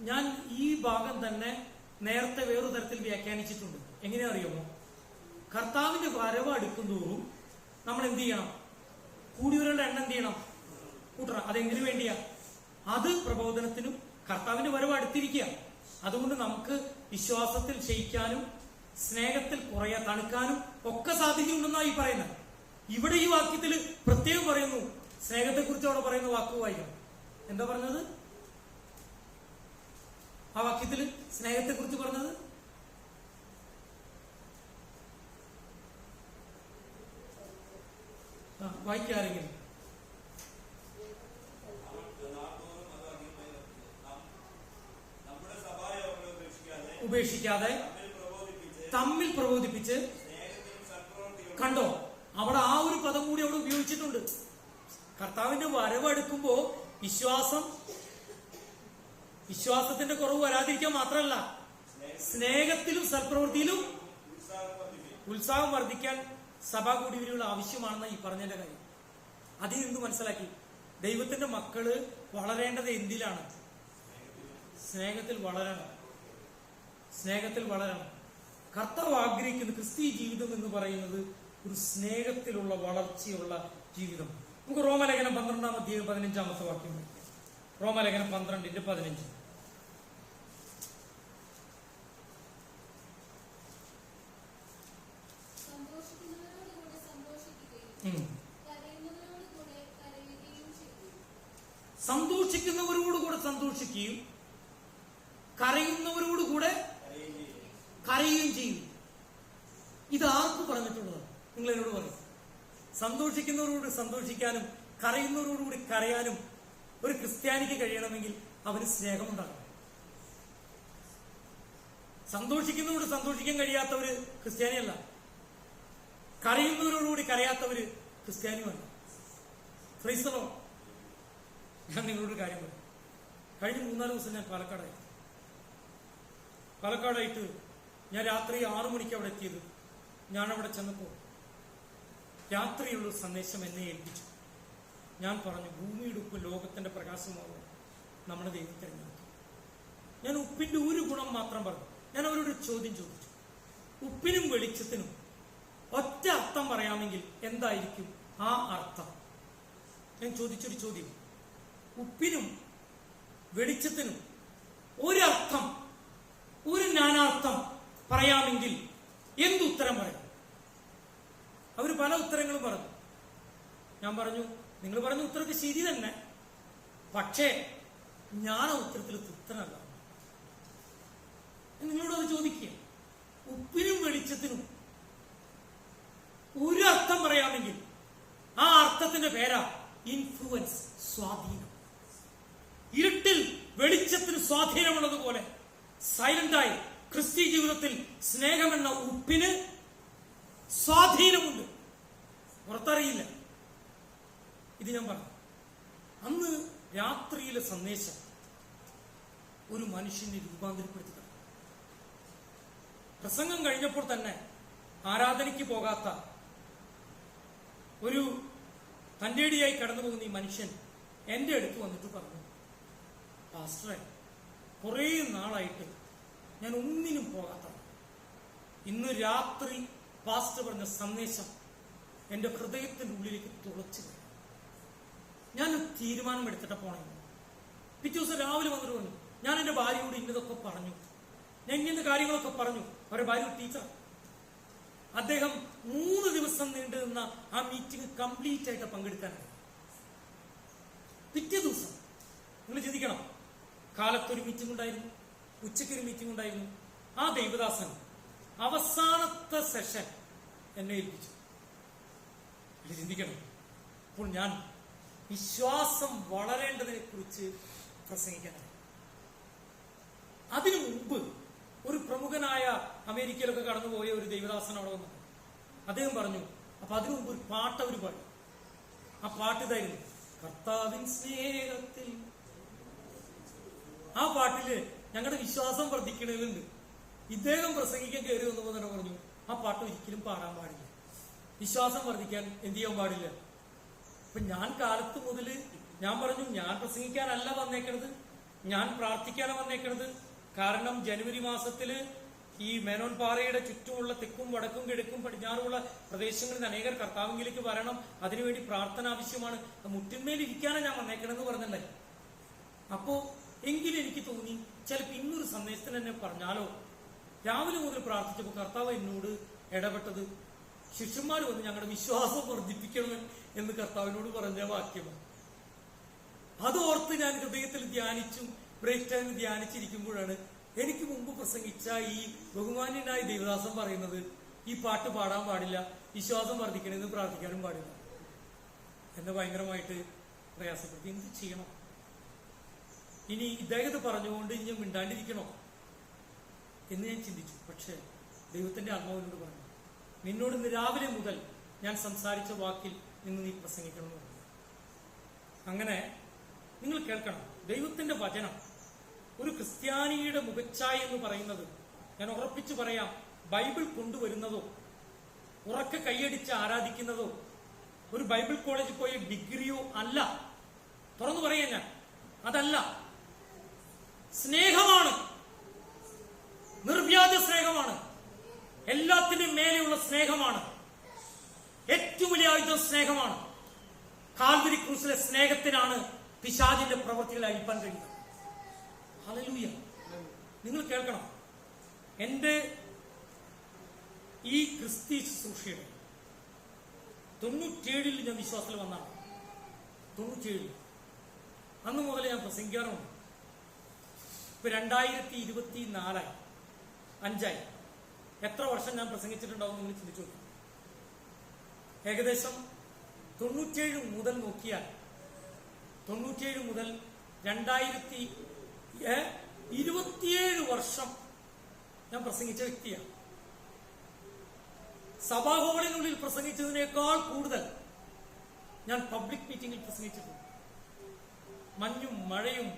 ഞാൻ ഈ ഭാഗം തന്നെ നേരത്തെ വേറൊരു തരത്തിൽ വ്യാഖ്യാനിച്ചിട്ടുണ്ട്. എങ്ങനെയാ അറിയുമോ? കർത്താവിന്റെ വരവ് അടുക്കുന്തോറും നമ്മൾ എന്ത് ചെയ്യണം? കൂടിയവരുടെ എണ്ണം എന്ത് ചെയ്യണം? കൂട്ടണം. അതെന്തിനു വേണ്ടിയാ? അത് പ്രബോധനത്തിനും കർത്താവിന്റെ വരവ് അടുത്തിരിക്കുക. അതുകൊണ്ട് നമുക്ക് വിശ്വാസത്തിൽ ക്ഷയിക്കാനും സ്നേഹത്തിൽ തണുക്കാനും ഒക്കെ സാധിക്കുന്നുണ്ടെന്നാണ് ഈ പറയുന്നത്. ഇവിടെ ഈ വാക്യത്തിൽ പ്രത്യേകം പറയുന്നു, സ്നേഹത്തെക്കുറിച്ച് അവിടെ പറയുന്ന വാക്ക് വായിക്കണം. എന്താ പറഞ്ഞത്? ആ വാക്യത്തിൽ സ്നേഹത്തെക്കുറിച്ച് പറഞ്ഞത് വായിക്കാരെങ്കിലും. ഉപേക്ഷിക്കാതെ തമ്മിൽ പ്രബോധിപ്പിച്ച്. കണ്ടോ? അവിടെ ആ ഒരു പദം കൂടി അവിടെ ഉപയോഗിച്ചിട്ടുണ്ട്. കർത്താവിന്റെ വരവെടുക്കുമ്പോ വിശ്വാസത്തിന്റെ കുറവ് വരാതിരിക്കാൻ മാത്രമല്ല, സ്നേഹത്തിലും സൽപ്രവൃത്തിയിലും ഉത്സാഹം വർദ്ധിക്കാൻ സഭാ കൂടിവരുകൾ ആവശ്യമാണെന്ന ഈ പറഞ്ഞതിന്റെ കാര്യം. അതിൽ നിന്ന് മനസ്സിലാക്കി ദൈവത്തിന്റെ മക്കള് വളരേണ്ടത് എന്തിലാണ്? സ്നേഹത്തിൽ വളരണം. സ്നേഹത്തിൽ വളരണം. കർത്താവ് ആഗ്രഹിക്കുന്ന ക്രിസ്തീയ ജീവിതം എന്ന് പറയുന്നത് ഒരു സ്നേഹത്തിലുള്ള വളർച്ചയുള്ള ജീവിതം. നമുക്ക് റോമലേഖനം 12-ാം അധ്യായം 15-ാമത്തെ വാക്യം വായിക്കാം. റോമലേഖനം 12:15. സന്തോഷിക്കുന്നവരോടുകൂടെ സന്തോഷിക്കുകയും കരയുന്നവരോടുകൂടെ കരയുകയും ചെയ്യും. ഇത് ആർക്ക് പറഞ്ഞിട്ടുള്ളതാണ്? നിങ്ങൾ എന്നോട് പറയും. സന്തോഷിക്കുന്നവരോട് സന്തോഷിക്കാനും കരയുന്നവരോടുകൂടി കരയാനും ഒരു ക്രിസ്ത്യാനിക്ക് കഴിയണമെങ്കിൽ അവന് സ്നേഹമുണ്ടാകണം. സന്തോഷിക്കുന്നവരോട് സന്തോഷിക്കാൻ കഴിയാത്തവര് ക്രിസ്ത്യാനിയല്ല, കരയുന്നവരോടുകൂടി കരയാത്തവര് ക്രിസ്ത്യാനിയുമല്ല. Praise the Lord. ഞാൻ നിങ്ങളോട് കാര്യം പറയാം. കഴിഞ്ഞ 3-4 ദിവസം ഞാൻ പാലക്കാടായിട്ട് ഞാൻ രാത്രി 6 മണിക്ക് അവിടെ എത്തിയത്. ഞാൻ അവിടെ ചെന്നപ്പോൾ രാത്രിയുള്ള സന്ദേശം എന്നെ ഏൽപ്പിച്ചു. ഞാൻ പറഞ്ഞു, ഭൂമിയുടെ ഉപ്പ് ലോകത്തിന്റെ പ്രകാശമാകും നമ്മുടെ ദൈവം തിരഞ്ഞെടുത്തു. ഞാൻ ഉപ്പിന്റെ ഒരു ഗുണം മാത്രം പറഞ്ഞു. ഞാൻ അവരോട് ചോദ്യം ചോദിച്ചു, ഉപ്പിനും വെളിച്ചത്തിനും ഒറ്റ അർത്ഥം പറയാമെങ്കിൽ എന്തായിരിക്കും ആ അർത്ഥം? ഞാൻ ചോദിച്ചൊരു ചോദ്യം. ഉപ്പിനും വെളിച്ചത്തിനും ഒരർത്ഥം, ഒരു നാനാർത്ഥം പറയാമെങ്കിൽ എന്തുത്തരം പറയും? അവർ പല ഉത്തരങ്ങളും പറഞ്ഞു. ഞാൻ പറഞ്ഞു, നിങ്ങൾ പറഞ്ഞ ഉത്തരത്തിൽ ശരി തന്നെ, പക്ഷേ ഞാൻ ആ ഉത്തരത്തിൽ തൃപ്തനല്ല. നിങ്ങളോട് അത് ചോദിക്കുക. ഉപ്പിനും വെളിച്ചത്തിനും ഒരു അർത്ഥം പറയാമെങ്കിൽ ആ അർത്ഥത്തിന്റെ പേരാ ഇൻഫ്ലുവൻസ്, സ്വാധീനം. ഇരുട്ടിൽ വെളിച്ചത്തിന് സ്വാധീനമുള്ളതുപോലെ സൈലന്റായി ക്രിസ്തീയ ജീവിതത്തിൽ സ്നേഹമെന്ന ഉപ്പിന് സ്വാധീനമുണ്ട്. പുറത്തറിയില്ല. ഇത് ഞാൻ പറഞ്ഞു. അന്ന് രാത്രിയിലെ സന്ദേശം ഒരു മനുഷ്യനെ രൂപാന്തരപ്പെടുത്തി. പ്രസംഗം കഴിഞ്ഞപ്പോൾ തന്നെ ആരാധനയ്ക്ക് പോകാത്ത ഒരു തന്റേടിയായി കടന്നു പോകുന്ന ഈ മനുഷ്യൻ എന്റെ അടുത്ത് വന്നിട്ട് പറഞ്ഞു, പാസ്റ്ററെ, കുറേ നാളായിട്ട് ഞാൻ ഒന്നിനും പോകാത്ത, ഇന്ന് രാത്രി പാസ്റ്റർ പറഞ്ഞ സന്ദേശം എന്റെ ഹൃദയത്തിന്റെ ഉള്ളിലേക്ക് തുളച്ചു. ഞാൻ തീരുമാനമെടുത്തിട്ട് പോണേ. പിറ്റേ ദിവസം രാവിലെ വന്നിട്ട് പറഞ്ഞു, ഞാൻ എന്റെ ഭാര്യയോട് ഇന്നതൊക്കെ പറഞ്ഞു, ഞാൻ ഇങ്ങനത്തെ കാര്യങ്ങളൊക്കെ പറഞ്ഞു. അവരുടെ ഭാര്യ ടീച്ചർ. അദ്ദേഹം 3 ദിവസം നീണ്ടു നിന്ന ആ മീറ്റിംഗ് കംപ്ലീറ്റ് ആയിട്ട് പങ്കെടുക്കാനായി. പിറ്റേ ദിവസം നിങ്ങൾ ചിന്തിക്കണം, കാലത്തൊരു മീറ്റിംഗ് ഉണ്ടായിരുന്നു, ഉച്ചയ്ക്കൊരു മീറ്റിംഗ് ഉണ്ടായിരുന്നു. ആ ദൈവദാസൻ അവസാനത്തെ സെഷൻ എന്നെ ഏൽപ്പിച്ചു. ചിന്തിക്കണം. അപ്പോൾ ഞാൻ വിശ്വാസം വളരേണ്ടതിനെ കുറിച്ച് പ്രസംഗിക്കാനായി. അതിനു മുമ്പ് ഒരു പ്രമുഖനായ അമേരിക്കയിലൊക്കെ കടന്നുപോയ ഒരു ദൈവദാസൻ അവിടെ വന്നു. അദ്ദേഹം പറഞ്ഞു, അപ്പൊ അതിനു മുമ്പ് ഒരു പാട്ട് അവർ പാടി. ആ പാട്ട് ഇതായിരുന്നു, കർത്താവിൻ സ്നേഹത്തിൽ. ആ പാട്ടില് ഞങ്ങളുടെ വിശ്വാസം വർദ്ധിക്കണേലുണ്ട്. ഇദ്ദേഹം പ്രസംഗിക്കാൻ കയറി വന്നപ്പോൾ തന്നെ പറഞ്ഞു, ആ പാട്ട് ഒരിക്കലും പാടാൻ പാടില്ല, വിശ്വാസം വർദ്ധിക്കാൻ എന്ത് ചെയ്യാൻ പാടില്ല. അപ്പൊ ഞാൻ കാലത്ത് മുതല് ഞാൻ പറഞ്ഞു, ഞാൻ പ്രസംഗിക്കാനല്ല വന്നേക്കണത്, ഞാൻ പ്രാർത്ഥിക്കാനാണ് വന്നേക്കണത്. കാരണം ജനുവരി മാസത്തില് ഈ മേനോൻ പാറയുടെ ചുറ്റുമുള്ള തെക്കും വടക്കും കിഴക്കും പടിഞ്ഞാറുമുള്ള പ്രദേശങ്ങളിൽ അനേകർ കർത്താവിലേക്ക് വരണം, അതിനുവേണ്ടി പ്രാർത്ഥന ആവശ്യമാണ്, മുട്ടിന്മേൽ ഇരിക്കാനാണ് ഞാൻ വന്നേക്കണെന്ന് പറഞ്ഞല്ലേ. അപ്പോ എങ്കിലും എനിക്ക് തോന്നി, ചിലപ്പോ ഇന്നൊരു സന്ദേശത്തിന് എന്നെ പറഞ്ഞാലോ. രാവിലെ മുതൽ പ്രാർത്ഥിച്ചപ്പോൾ കർത്താവ് എന്നോട് ഇടപെട്ടത്, ശിഷ്യന്മാർ വന്ന് ഞങ്ങളുടെ വിശ്വാസം വർദ്ധിപ്പിക്കണം എന്ന് കർത്താവിനോട് പറഞ്ഞ വാക്യമാണ്. അതോർത്ത് ഞാൻ ഹൃദയത്തിൽ ധ്യാനിച്ചും ബ്രേക്ക് ടൈമിൽ ധ്യാനിച്ചിരിക്കുമ്പോഴാണ് എനിക്ക് മുമ്പ് പ്രസംഗിച്ച ഈ ബഹുമാന്യനായ ദേവദാസൻ പറയുന്നത്, ഈ പാട്ട് പാടാൻ പാടില്ല, വിശ്വാസം വർദ്ധിക്കണമെന്ന് പ്രാർത്ഥിക്കാനും പാടില്ല. എന്നെ ഭയങ്കരമായിട്ട് പ്രയാസപ്പെടുത്തി. എന്ത് ചെയ്യണം? ഇനി ഇദ്ദേഹത്തെ പറഞ്ഞുകൊണ്ട് ഇനി മിണ്ടാണ്ടിരിക്കണോ എന്ന് ഞാൻ ചിന്തിച്ചു. പക്ഷെ ദൈവത്തിന്റെ ആത്മാവിനോട് പറഞ്ഞു, നിന്നോട് ഇന്ന് രാവിലെ മുതൽ ഞാൻ സംസാരിച്ച വാക്കിൽ നിന്ന് നീ പ്രസംഗിക്കണമെന്ന് പറഞ്ഞു. അങ്ങനെ നിങ്ങൾ കേൾക്കണം, ദൈവത്തിന്റെ വചനം ഒരു ക്രിസ്ത്യാനിയുടെ മുഖച്ഛായ എന്ന് പറയുന്നത്, ഞാൻ ഉറപ്പിച്ചു പറയാം, ബൈബിൾ കൊണ്ടുവരുന്നതോ ഉറക്കെ കൈയടിച്ച് ആരാധിക്കുന്നതോ ഒരു ബൈബിൾ കോളേജിൽ പോയ ഡിഗ്രിയോ അല്ല. തുറന്നു പറയാ ഞാൻ, അതല്ല. സ്നേഹമാണ്, നിർവ്യാജ സ്നേഹമാണ്, എല്ലാത്തിനും മേലെയുള്ള സ്നേഹമാണ്. ഏറ്റവും വലിയ ആയുധം സ്നേഹമാണ്. കാൽവരി ക്രൂസിലെ സ്നേഹത്തിനാണ് പിശാചിന്റെ പ്രവൃത്തികളെ അഴിപ്പാൻ കഴിയുന്നത്. ഹല്ലേലൂയ. നിങ്ങൾ കേൾക്കണം, എന്റെ ഈ ക്രിസ്തീയ ശുശ്രൂഷയുടെ 97 ഞാൻ വിശ്വാസത്തിൽ വന്നാണ്. 97 അന്ന് മുതൽ ഞാൻ പ്രസംഗിക്കാറുണ്ട്. ഇപ്പൊ 2024 5 എത്ര വർഷം ഞാൻ പ്രസംഗിച്ചിട്ടുണ്ടാവും നിങ്ങൾ ചിന്തിച്ചു. ഏകദേശം 97 മുതൽ നോക്കിയാൽ 97 മുതൽ 2027 വർഷം ഞാൻ പ്രസംഗിച്ച വ്യക്തിയാണ്. സഭാഹോളിനുള്ളിൽ പ്രസംഗിച്ചതിനേക്കാൾ കൂടുതൽ ഞാൻ പബ്ലിക് മീറ്റിംഗിൽ പ്രസംഗിച്ചിട്ടുണ്ട്. മഞ്ഞും മഴയും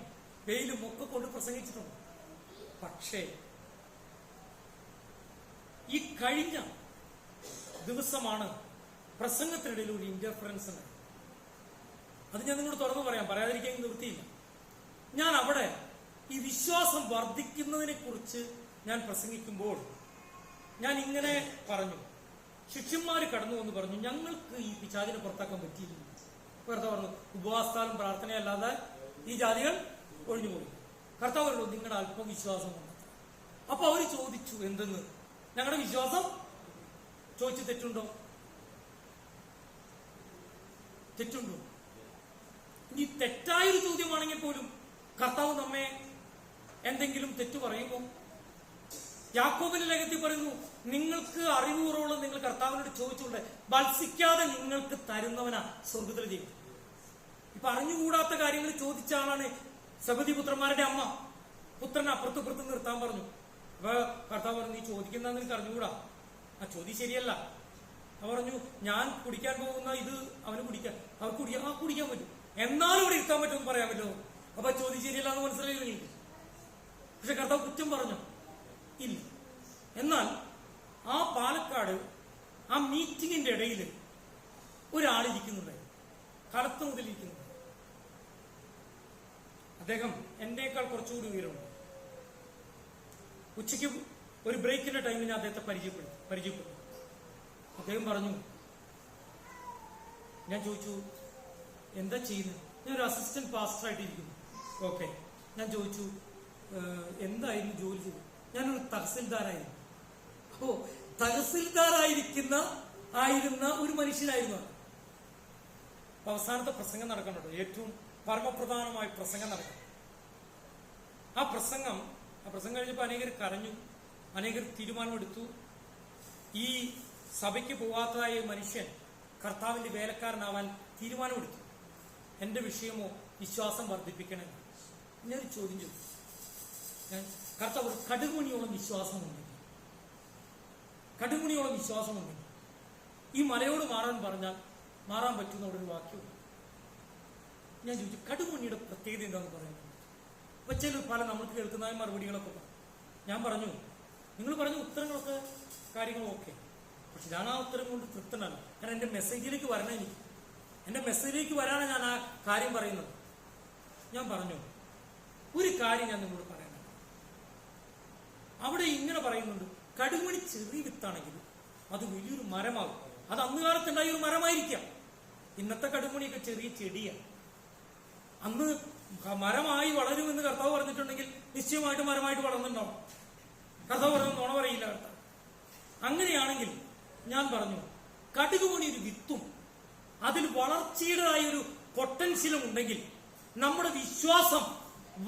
വെയിലും ഒക്കെ കൊണ്ട് പ്രസംഗിച്ചിട്ടുണ്ട്. പക്ഷേ ഈ കഴിഞ്ഞ ദിവസമാണ് പ്രസംഗത്തിനിടയിൽ ഒരു ഇന്റർഫറൻസ് ഉണ്ട്. അത് ഞാൻ നിങ്ങളോട് തുറന്നു പറയാം, പറയാതിരിക്കാൻ നിവൃത്തിയില്ല. ഞാൻ അവിടെ ഈ വിശ്വാസം വർദ്ധിക്കുന്നതിനെ കുറിച്ച് ഞാൻ പ്രസംഗിക്കുമ്പോൾ ഞാൻ ഇങ്ങനെ പറഞ്ഞു, ശിഷ്യന്മാര് കടന്നു വന്ന് പറഞ്ഞു, ഞങ്ങൾക്ക് ഈ പിശാചിനെ പുറത്താക്കാൻ പറ്റിയില്ല. വെറുതെ പറഞ്ഞു, ഉപവാസത്താലും പ്രാർത്ഥനയല്ലാതെ ഈ ജാതികൾ ഒഴിഞ്ഞുപോയി. കർത്താവല്ലോ നിങ്ങളുടെ അല്പം വിശ്വാസം കണ്ടെത്തുക. അപ്പൊ അവര് ചോദിച്ചു, എന്തെന്ന്? ഞങ്ങളുടെ വിശ്വാസം ചോദിച്ചു. തെറ്റുണ്ടോ? തെറ്റുണ്ടോ? ഇനി തെറ്റായൊരു ചോദ്യമാണെങ്കിൽ പോലും കർത്താവ് നമ്മെ എന്തെങ്കിലും തെറ്റു പറയുമ്പോൾ യാക്കോബിന്റെ ലേഖനത്തിൽ പറയുന്നു, നിങ്ങൾക്ക് അറിവുറോളം നിങ്ങൾ കർത്താവിനോട് ചോദിച്ചുകൊണ്ട് ഭത്സിക്കാതെ നിങ്ങൾക്ക് തരുന്നവനാ സ്വർഗത്തിൽ ചെയ്യും. ഇപ്പൊ അറിഞ്ഞുകൂടാത്ത കാര്യങ്ങൾ ചോദിച്ച ആളാണ് സബദി പുത്രന്മാരുടെ അമ്മ. പുത്രനെ അപ്പുറത്തും നിർത്താൻ പറഞ്ഞു. അപ്പൊ കർത്താവ് പറഞ്ഞു, നീ ചോദിക്കുന്ന നിനക്ക് അറിഞ്ഞുകൂടാ, ആ ചോദ്യം ശരിയല്ല. അവ പറഞ്ഞു, ഞാൻ കുടിക്കാൻ പോകുന്ന ഇത് അവന് കുടിക്കാൻ, അവർ കുടിക്കാൻ പറ്റും, എന്നാലും ഇവിടെ ഇരുത്താൻ പറ്റുമെന്ന് പറയാൻ പറ്റുമോ? അപ്പൊ ചോദ്യം ശരിയല്ല എന്ന് മനസ്സിലായില്ല. പക്ഷെ കർത്താവ് കുറ്റം പറഞ്ഞു ഇല്ല. എന്നാൽ ആ പാലക്കാട് ആ മീറ്റിംഗിന്റെ ഇടയിൽ ഒരാളിരിക്കുന്നുണ്ട്, കടത്ത് മുതലിരിക്കുന്നുണ്ട്. അദ്ദേഹം എന്റെക്കാൾ കുറച്ചുകൂടി ഉയരമുണ്ട്. ഉച്ചയ്ക്ക് ഒരു ബ്രേക്കിന്റെ ടൈമിൽ ഞാൻ അദ്ദേഹത്തെ പരിചയപ്പെട്ടു. അദ്ദേഹം പറഞ്ഞു, ഞാൻ ചോദിച്ചു എന്താ ചെയ്യുന്നത്? ഞാൻ ഒരു അസിസ്റ്റന്റ് പാസ്റ്ററായിട്ട് ഇരിക്കുന്നു. ഓക്കെ. ഞാൻ ചോദിച്ചു എന്തായിരുന്നു ജോലി ചെയ്തത്? ഞാനൊരു തഹസിൽദാരായിരുന്നു. അപ്പോ തഹസിൽദാരായിരുന്ന ഒരു മനുഷ്യനായിരുന്നു. അവസാനത്തെ പ്രസംഗം നടക്കണോ, ഏറ്റവും പരമപ്രധാനമായ പ്രസംഗം നടക്കണം. ആ പ്രസംഗം കഴിഞ്ഞപ്പോൾ അനേകർ കരഞ്ഞു, അനേകർ തീരുമാനമെടുത്തു. ഈ സഭയ്ക്ക് പോകാത്തതായ മനുഷ്യൻ കർത്താവിന്റെ വേലക്കാരനാവാൻ തീരുമാനമെടുത്തു. എന്റെ വിഷയമോ വിശ്വാസം വർദ്ധിപ്പിക്കണം. ഞാനൊരു ചോദ്യം ചോദിച്ചു. കർത്താവ് കടുകുമണിയോളം വിശ്വാസമുണ്ടെങ്കിൽ ഈ മലയോട് മാറാൻ പറഞ്ഞാൽ മാറാൻ പറ്റുന്ന അവിടെ ഒരു വാക്യമുണ്ട്. ഞാൻ ചോദിച്ചു, കടുകുമണിയുടെ പ്രത്യേകത എന്താണെന്ന് പറയുന്നത്? അപ്പൊ പല നമുക്ക് കേൾക്കുന്ന മറുപടികളൊക്കെ പറഞ്ഞു. ഞാൻ പറഞ്ഞു, നിങ്ങൾ പറഞ്ഞ ഉത്തരങ്ങളൊക്കെ കാര്യങ്ങളും ഓക്കെ, പക്ഷെ ഞാൻ ആ ഉത്തരം കൊണ്ട് തൃപ്തനല്ല. കാരണം എന്റെ മെസ്സേജിലേക്ക് വരണം. എന്റെ മെസ്സേജിലേക്ക് വരാനാണ് ഞാൻ ആ കാര്യം പറയുന്നത്. ഞാൻ പറഞ്ഞു, ഒരു കാര്യം ഞാൻ നിങ്ങളോട് പറയണം. അവിടെ ഇങ്ങനെ പറയുന്നുണ്ട്, കടുമണി ചെറിയ വിത്താണെങ്കിൽ അത് വലിയൊരു മരമാകും. അത് അന്ന് കാലത്തുണ്ടായ ഒരു മരമായിരിക്കാം. ഇന്നത്തെ കടുമണിയൊക്കെ ചെറിയ ചെടിയാണ്. അന്ന് മരമായി വളരുമെന്ന് കർത്താവ് പറഞ്ഞിട്ടുണ്ടെങ്കിൽ നിശ്ചയമായിട്ട് മരമായിട്ട് വളർന്നിട്ടുണ്ടാവും. കർത്താവ് പറഞ്ഞു, നുണ പറയില്ല കർത്താവ്. അങ്ങനെയാണെങ്കിൽ ഞാൻ പറഞ്ഞു, കടുകുമണി ഒരു വിത്തും അതിൽ വളർച്ചയുടേതായ ഒരു പൊട്ടൻഷ്യലും ഉണ്ടെങ്കിൽ നമ്മുടെ വിശ്വാസം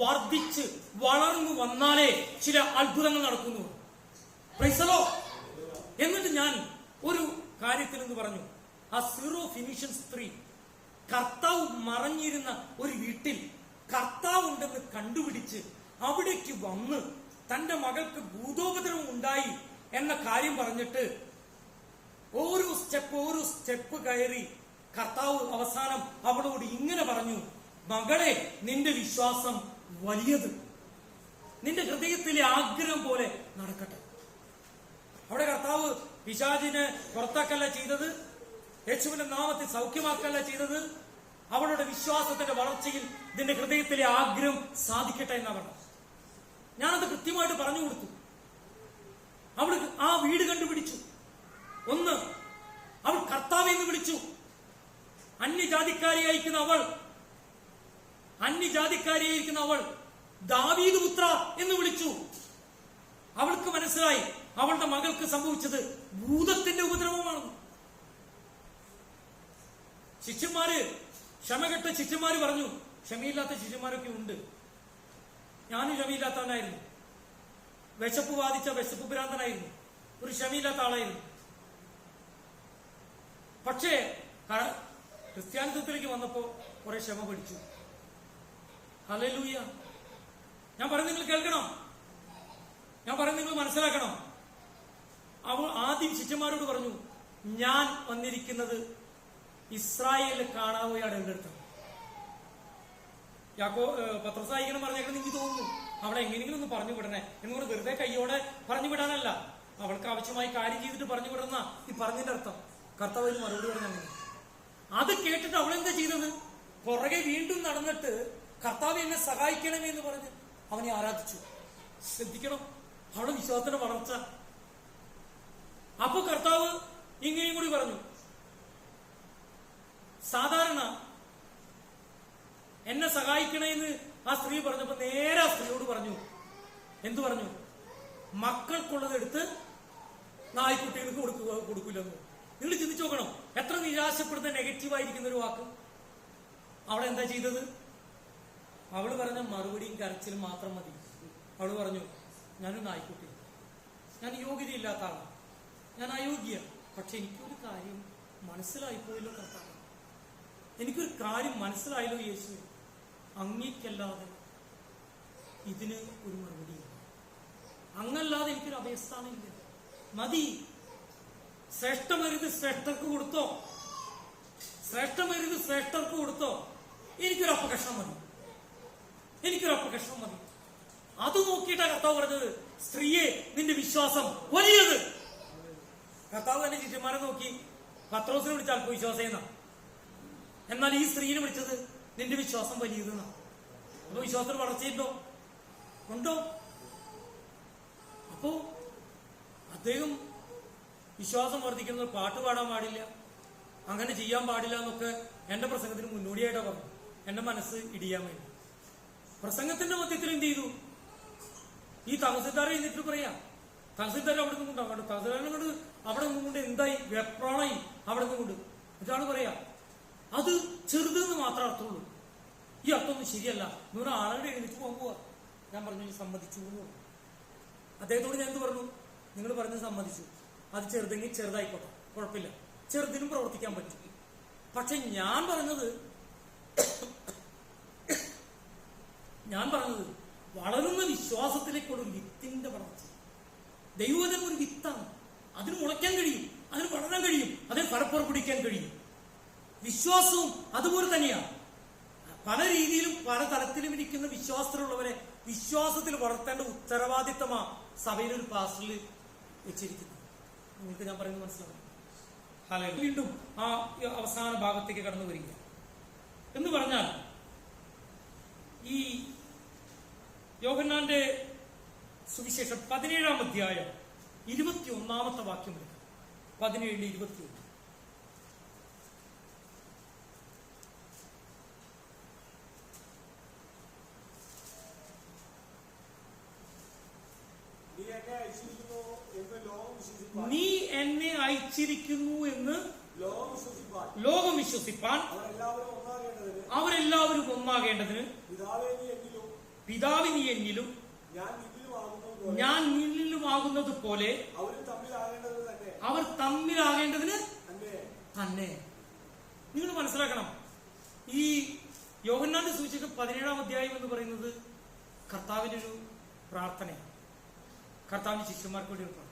വർദ്ധിച്ച് വളർന്നു വന്നാലേ ചില അത്ഭുതങ്ങൾ നടക്കുന്നു. പ്രൈസലോ. എന്നിട്ട് ഞാൻ ഒരു കാര്യത്തിൽ എന്ന് പറഞ്ഞു, ആ സീറോ ഫിനിഷ്യൻ സ്ത്രീ കർത്താവ് മറഞ്ഞിരുന്ന ഒരു വീട്ടിൽ കർത്താവ് ഉണ്ടെന്ന് കണ്ടുപിടിച്ച് അവിടേക്ക് വന്ന് തന്റെ മകൾക്ക് ഭൂതോപദ്രവം ഉണ്ടായി എന്ന കാര്യം പറഞ്ഞിട്ട് ഓരോ സ്റ്റെപ്പ് കയറി കർത്താവ് അവസാനം അവളോട് ഇങ്ങനെ പറഞ്ഞു, മകളെ, നിന്റെ വിശ്വാസം വലിയത്, നിന്റെ ഹൃദയത്തിലെ ആഗ്രഹം പോലെ നടക്കട്ടെ. അവിടെ കർത്താവ് പിശാചിനെ പുറത്താക്കല്ല ചെയ്തത്, യേശുവിന്റെ നാമത്തിൽ സൗഖ്യമാക്കല്ല ചെയ്തത്. അവളുടെ വിശ്വാസത്തിന്റെ വളർച്ചയിൽ നിന്റെ ഹൃദയത്തിലെ ആഗ്രഹം സാധിക്കട്ടെ എന്നാ പറഞ്ഞത്. ഞാനത് കൃത്യമായിട്ട് പറഞ്ഞു കൊടുത്തു. അവൾ ആ വീട് കണ്ടുപിടിച്ചു. ഒന്ന്, അവൾ കർത്താവ് എന്ന് വിളിച്ചു. അന്യജാതിക്കാരിയായിരിക്കുന്ന അവൾ ദാവീദ് പുത്ര എന്ന് വിളിച്ചു. അവൾക്ക് മനസ്സിലായി അവളുടെ മകൾക്ക് സംഭവിച്ചത് ഭൂതത്തിന്റെ ഉപദ്രവമാണ്. ശിഷ്യന്മാര്, ക്ഷമകെട്ട ശിഷ്യന്മാര് പറഞ്ഞു. ക്ഷമയില്ലാത്ത ശിഷ്യന്മാരൊക്കെ ഉണ്ട്. ഞാനും ക്ഷമയില്ലാത്തവനായിരുന്നു. വിശപ്പ് ബാധിച്ച വിശപ്പ് ഭ്രാന്തനായിരുന്നു. ഒരു ക്ഷമയില്ലാത്ത ആളായിരുന്നു. പക്ഷേ ക്രിസ്ത്യാനിത്വത്തിലേക്ക് വന്നപ്പോ കുറെ ക്ഷമ പഠിച്ചു. ഹല്ലേലൂയ. ഞാൻ പറയുന്നത് നിങ്ങൾ കേൾക്കണം, ഞാൻ പറയുന്നത് നിങ്ങൾ മനസ്സിലാക്കണം. അവൾ ആദ്യം ശിഷ്യന്മാരോട് പറഞ്ഞു, ഞാൻ വന്നിരിക്കുന്നത് ഇസ്രായേലിൽ കാണാവുകയാണ് എന്റെ അടുത്താണ്. പത്രസായിക്കണം പറഞ്ഞേക്കണം എനിക്ക് തോന്നുന്നു. അവളെ എങ്ങനെയെങ്കിലും ഒന്ന് പറഞ്ഞു വിടണേ എന്നോട് വെറുതെ കയ്യോടെ പറഞ്ഞു വിടാനല്ല, അവൾക്ക് ആവശ്യമായി കാര്യം ചെയ്തിട്ട് പറഞ്ഞു വിടുന്ന ഈ പറഞ്ഞതിന്റെ അർത്ഥം. കർത്താവ് മറുപടി പറഞ്ഞു. അത് കേട്ടിട്ട് അവളെന്താ ചെയ്തത്? പുറകെ വീണ്ടും നടന്നിട്ട് കർത്താവ് എന്നെ സഹായിക്കണമേ എന്ന് പറഞ്ഞ് അവനെ ആരാധിച്ചു. ശ്രദ്ധിക്കണം അവളുടെ വിശ്വാസത്തിന്റെ വളർച്ച. അപ്പൊ കർത്താവ് ഇങ്ങനെയും കൂടി പറഞ്ഞു. സാധാരണ എന്നെ സഹായിക്കണേന്ന് ആ സ്ത്രീ പറഞ്ഞപ്പോ നേരെ ആ സ്ത്രീയോട് പറഞ്ഞു. എന്തു പറഞ്ഞു? മക്കൾക്കുള്ളത് എടുത്ത് നായ്ക്കുട്ടികൾക്ക് കൊടുക്കില്ലെന്ന്. നിങ്ങൾ ചിന്തിച്ചു നോക്കണം, എത്ര നിരാശപ്പെടുന്ന നെഗറ്റീവായിരിക്കുന്ന ഒരു വാക്ക്. അവളെ എന്താ ചെയ്തത്? അവള് പറഞ്ഞ മറുപടിയും കരച്ചിലും മാത്രം മതി. അവള് പറഞ്ഞു, ഞാനൊരു നായ്ക്കുട്ടി, ഞാൻ യോഗ്യതയില്ലാത്ത ആളാണ്, ഞാൻ അയോഗ്യ. പക്ഷെ എനിക്കൊരു കാര്യം മനസ്സിലായിപ്പോയല്ലോ കർത്താവ്, എനിക്കൊരു കാര്യം മനസ്സിലായല്ലോ യേശു, അങ്ങേക്കല്ലാതെ ഇതിന് ഒരു മറുപടിയില്ല, അങ്ങല്ലാതെ എനിക്കൊരു അഭയസ്ഥാനമില്ല. മതി. ശ്രേഷ്ഠമരുത് ശ്രേഷ്ഠർക്ക് കൊടുത്തോ, ശ്രേഷ്ഠമരുത് ശ്രേഷ്ഠർക്ക് കൊടുത്തോ. എനിക്കൊരു അപകർഷം മതി, എനിക്കൊരു അപകർഷം മതി. അത് നോക്കിയിട്ടാ കർത്താവ് പറഞ്ഞത്, സ്ത്രീയെ നിന്റെ വിശ്വാസം വലിയത്. കർത്താവ് തന്നെ ശിഷ്യന്മാരെ നോക്കി പത്രോസിനെ വിളിച്ച അല്പവിശ്വാസം എന്നാ, എന്നാൽ ഈ സ്ത്രീനെ വിളിച്ചത് നിന്റെ വിശ്വാസം വലിയതെന്നാ. അപ്പൊ വിശ്വാസത്തിന് വളർച്ചയുണ്ടോ? ഉണ്ടോ? അപ്പോ അദ്ദേഹം വിശ്വാസം വർദ്ധിക്കുന്നത് പാട്ട് പാടാൻ പാടില്ല, അങ്ങനെ ചെയ്യാൻ പാടില്ല എന്നൊക്കെ എന്റെ പ്രസംഗത്തിന് മുന്നോടിയായിട്ടാ പറഞ്ഞു, എന്റെ മനസ്സ് ഇടിയാൻ വേണ്ടി. പ്രസംഗത്തിന്റെ മധ്യത്തിൽ എന്ത് ചെയ്തു? ഈ തഹസിൽദാരെ എന്നിട്ട് പറയാം, തഹസിൽദാർ അവിടെ നിന്നുകൊണ്ടാണ്, തഹസിൽദാരിനെ കൊണ്ട് അവിടെ നിന്നുകൊണ്ട് എന്തായി വെപ്രാണായി അവിടെ നിന്നുകൊണ്ട്. ഇതാണ് പറയാ, അത് ചെറുതെന്ന് മാത്രമേ അർത്ഥമുള്ളൂ, ഈ അർത്ഥമൊന്നും ശരിയല്ല. നൂറ് ആളുടെ എഴുന്നേറ്റ് പോകുക. ഞാൻ പറഞ്ഞു സമ്മതിച്ചു എന്ന് പറഞ്ഞു. അദ്ദേഹത്തോട് ഞാൻ എന്ത് പറഞ്ഞു? നിങ്ങൾ പറഞ്ഞ് സമ്മതിച്ചു, അത് ചെറുതെങ്കിൽ ചെറുതായിക്കോട്ടെ, കുഴപ്പമില്ല, ചെറുതിനും പ്രവർത്തിക്കാൻ പറ്റും. പക്ഷെ ഞാൻ പറഞ്ഞത് വളരുന്ന വിശ്വാസത്തിലേക്കുള്ള ഒരു വിത്തിന്റെ വളർച്ച. ദൈവവചനം ഒരു വിത്താണ്, അതിന് മുളയ്ക്കാൻ കഴിയും, അതിന് വളരാൻ കഴിയും, അതിന് ഫലപ്പുറപ്പിടിക്കാൻ കഴിയും. വിശ്വാസവും അതുപോലെ തന്നെയാണ്. പല രീതിയിലും പല തലത്തിലും ഇരിക്കുന്ന വിശ്വാസത്തിലുള്ളവരെ വിശ്വാസത്തിൽ വളർത്തേണ്ട ഉത്തരവാദിത്തമാ സഭയിലൊരു പാസ്റ്ററിൽ വെച്ചിരിക്കുന്നത്. നിങ്ങൾക്ക് ഞാൻ പറയുന്നത് മനസ്സിലാവും. വീണ്ടും ആ അവസാന ഭാഗത്തേക്ക് കടന്നു വരിക എന്ന് പറഞ്ഞാൽ, ഈ യോഹന്നാന്റെ സുവിശേഷം 17-ാം അധ്യായം 21-ാമത്തെ വാക്യം, 17-21. നീ എന്നെ അയച്ചിരിക്കുന്നു എന്ന് ലോകം വിശ്വസിപ്പാൻ അവരെല്ലാവരും ഒന്നാകേണ്ടതിന് പിതാവ് നീ എന്നിലും ഞാൻ നിന്നിലുമാകുന്നത് പോലെ അവർ തമ്മിലാകേണ്ടതിന് തന്നെ. നിങ്ങൾ മനസ്സിലാക്കണം, ഈ യോഹന്നാന്റെ സുവിശേഷം 17-ാം അധ്യായം എന്ന് പറയുന്നത് കർത്താവിന്റെ ഒരു പ്രാർത്ഥനയാണ്, കർത്താവിന്റെ ശിഷ്യന്മാർക്ക് വേണ്ടി ഒരു പ്രാർത്ഥന.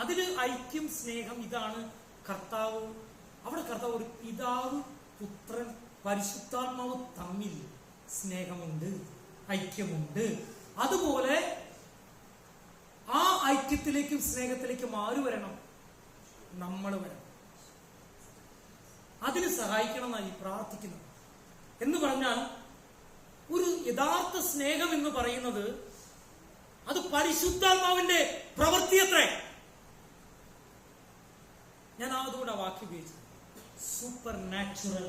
അതില് ഐക്യം, സ്നേഹം, ഇതാണ് കർത്താവ്. അവിടെ കർത്താവ് ഒരു പിതാവ്, പുത്രൻ, പരിശുദ്ധാത്മാവ് തമ്മിൽ സ്നേഹമുണ്ട്, ഐക്യമുണ്ട്. അതുപോലെ ആ ഐക്യത്തിലേക്കും സ്നേഹത്തിലേക്കും ആര് വരണം? നമ്മൾ വരണം. അതിന് സഹായിക്കണം എന്നാണ് ഈ പ്രാർത്ഥിക്കുന്നത്. എന്ന് പറഞ്ഞാൽ ഒരു യഥാർത്ഥ സ്നേഹം എന്ന് പറയുന്നത് അത് പരിശുദ്ധാത്മാവിന്റെ പ്രവൃത്തിയത്രേ. ഞാൻ അതുകൊണ്ട് ആ വാക്യം ഉപയോഗിച്ചത് സൂപ്പർ നാച്ചുറൽ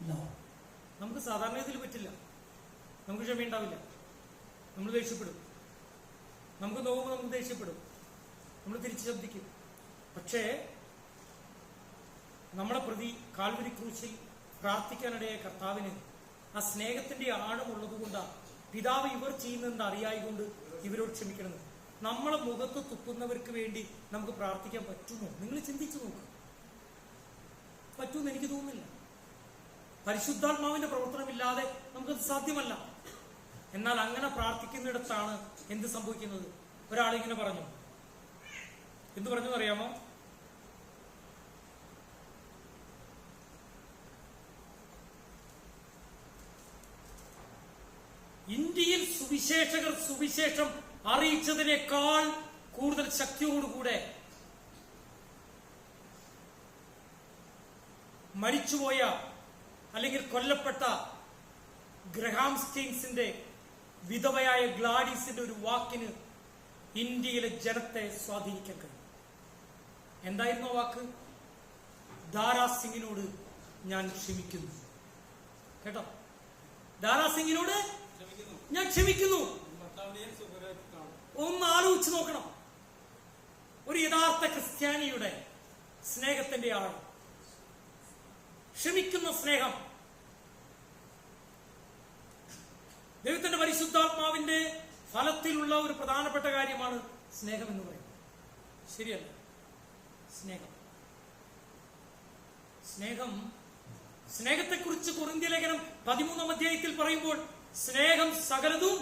ലവ്. നമുക്ക് സാധാരണ ഇതിൽ പറ്റില്ല. നമുക്ക് ക്ഷമയുണ്ടാവില്ല, നമ്മൾ ദേഷ്യപ്പെടും, നമുക്ക് നോക്കുമ്പോൾ നമുക്ക് ദേഷ്യപ്പെടും, നമ്മൾ തിരിച്ചു ശബ്ദിക്കും. പക്ഷേ നമ്മളെ പ്രതി കാൽവരി ക്രൂശിൽ പ്രാർത്ഥിക്കാനിടയായ കർത്താവിന് ആ സ്നേഹത്തിന്റെ ആഴമുള്ളത് കൊണ്ടാണ് പിതാവ് ഇവർ ചെയ്യുന്നതെന്ന് അറിയായിക്കൊണ്ട് ഇവരോട് ക്ഷമിക്കണമെന്ന്. നമ്മളെ മുഖത്ത് തുപ്പുന്നവർക്ക് വേണ്ടി നമുക്ക് പ്രാർത്ഥിക്കാൻ പറ്റുമോ? നിങ്ങൾ ചിന്തിച്ചു നോക്കുക. പറ്റുമെന്ന് എനിക്ക് തോന്നുന്നില്ല. പരിശുദ്ധാത്മാവിന്റെ പ്രവർത്തനമില്ലാതെ നമുക്കത് സാധ്യമല്ല. എന്നാൽ അങ്ങനെ പ്രാർത്ഥിക്കുന്നിടത്താണ് എന്ത് സംഭവിക്കുന്നത്? ഒരാളിങ്ങനെ പറഞ്ഞു, എന്ത് പറഞ്ഞു അറിയാമോ? ഇന്ത്യയിൽ സുവിശേഷകർ സുവിശേഷം അറിയിച്ചതിനേക്കാൾ കൂടുതൽ ശക്തിയോടുകൂടെ മരിച്ചുപോയ അല്ലെങ്കിൽ കൊല്ലപ്പെട്ട ഗ്രഹാം സ്റ്റീൻസിന്റെ വിധവയായ ഗ്ലാഡീസിന്റെ ഒരു വാക്കിന് ഇന്ത്യയിലെ ജനത്തെ സ്വാധീനിക്കാൻ കഴിയും. എന്തായിരുന്നു ആ വാക്ക്? ദാരാ സിംഗിനോട് ഞാൻ ക്ഷമിക്കുന്നു. കേട്ടോ, ദാരാ സിംഗിനോട് ഞാൻ ക്ഷമിക്കുന്നു. ഒന്ന് ആലോചിച്ച് നോക്കണം. ഒരു യഥാർത്ഥ ക്രിസ്ത്യാനിയുടെ സ്നേഹത്തിന്റെ ആൾ, ക്ഷമിക്കുന്ന സ്നേഹം. ദൈവത്തിന്റെ പരിശുദ്ധാത്മാവിന്റെ ഫലത്തിലുള്ള ഒരു പ്രധാനപ്പെട്ട കാര്യമാണ് സ്നേഹം എന്ന് പറയുന്നത്. ശരിയല്ല? സ്നേഹത്തെക്കുറിച്ച് കൊരിന്ത്യ ലേഖനം 13-ാം അധ്യായത്തിൽ പറയുമ്പോൾ സ്നേഹം സകലതും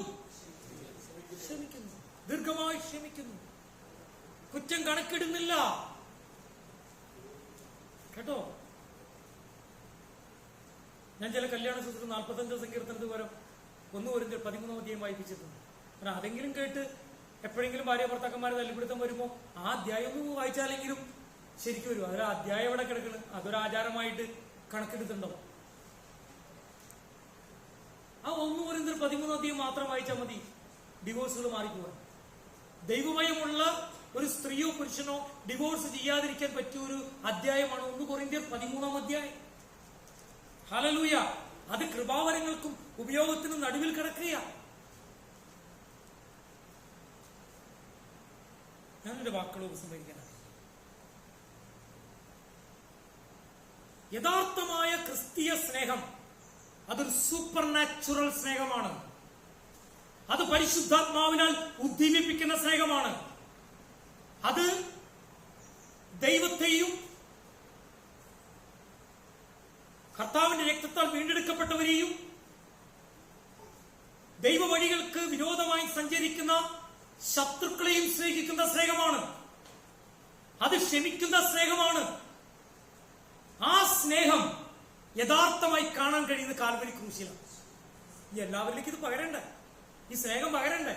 ക്ഷമിക്കുന്നു, ദീർഘമായി ക്ഷമിക്കുന്നു, കുറ്റം കണക്കിടുന്നില്ല. കേട്ടോ, ഞാൻ ചില കല്യാണ സൂത്രത്തിൽ 45 സങ്കീർത്തനത്തിന് പകരം 1 കൊരിന്ത്യർ 13-ാം അധ്യായം വായിപ്പിച്ചിട്ടുണ്ട്. കാരണം അതെങ്കിലും കേട്ട് എപ്പോഴെങ്കിലും ഭാര്യ ഭർത്താക്കന്മാരെ തല്ലിപ്പിടുത്തം വരുമ്പോ ആ അധ്യായം ഒന്ന് വായിച്ചാലെങ്കിലും ശരിക്കും വരും. അതൊരു അധ്യായം എവിടെ കിടക്കണം? അതൊരു ആചാരമായിട്ട് കണക്കെടുത്തുണ്ടാവും. ആ 1 കൊരിന്ത്യർ 13-ാം അധ്യായം മാത്രം വായിച്ചാൽ മതി ഡിവോഴ്സുകൾ മാറിപ്പോവാൻ. ദൈവമയമുള്ള ഒരു സ്ത്രീയോ പുരുഷനോ ഡിവോഴ്സ് ചെയ്യാതിരിക്കാൻ പറ്റിയ ഒരു അധ്യായമാണ് 1 കൊരിന്ത്യർ 13-ാം അധ്യായം. ഹല്ലേലൂയ! അത് കൃപാവരങ്ങൾക്കും ഉപയോഗത്തിനും നടുവിൽ കിടക്കുകയാണ്. ഞാനെന്റെ വാക്കുകൾ ഉപസംഹരിക്കാനാണ്. യഥാർത്ഥമായ ക്രിസ്തീയ സ്നേഹം അതൊരു സൂപ്പർ നാച്ചുറൽ സ്നേഹമാണ്. അത് പരിശുദ്ധാത്മാവിനാൽ ഉദ്ദീപിപ്പിക്കുന്ന സ്നേഹമാണ്. അത് ദൈവത്തെയും കർത്താവിന്റെ രക്തത്താൽ വീണ്ടെടുക്കപ്പെട്ടവരെയും ദൈവവഴികൾക്ക് വിരോധമായി സഞ്ചരിക്കുന്ന ശത്രുക്കളെയും സ്നേഹിക്കുന്ന സ്നേഹമാണ്. അത് ക്ഷമിക്കുന്ന സ്നേഹമാണ്. ആ സ്നേഹം യഥാർത്ഥമായി കാണാൻ കഴിയുന്ന കാൽവരി ക്രൂശിലാണ്. എല്ലാവരിലേക്കും ഇത് പകരണ്ടേ? ഈ സ്നേഹം പകരണ്ടേ?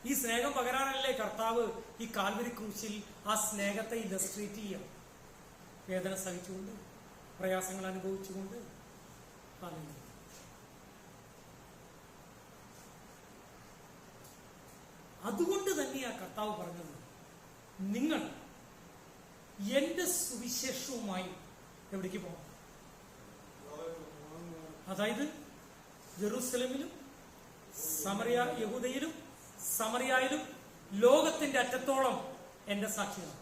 ഈ സ്നേഹം പകരാനല്ലേ കർത്താവ് ഈ കാൽവരി ക്രൂശിൽ ആ സ്നേഹത്തെ ഇലസ്ട്രേറ്റ് ചെയ്യാം. വേദന സഹിച്ചുകൊണ്ട്, പ്രയാസങ്ങൾ അനുഭവിച്ചുകൊണ്ട്. അതുകൊണ്ട് തന്നെയാ കർത്താവ് പറഞ്ഞത്, നിങ്ങൾ എന്റെ സുവിശേഷവുമായി എവിടേക്ക് പോകണം? അതായത് ജെറൂസലമിലും യഹൂദയിലും സമറിയയിലും ലോകത്തിന്റെ അറ്റത്തോളം എന്റെ സാക്ഷിയാണ്.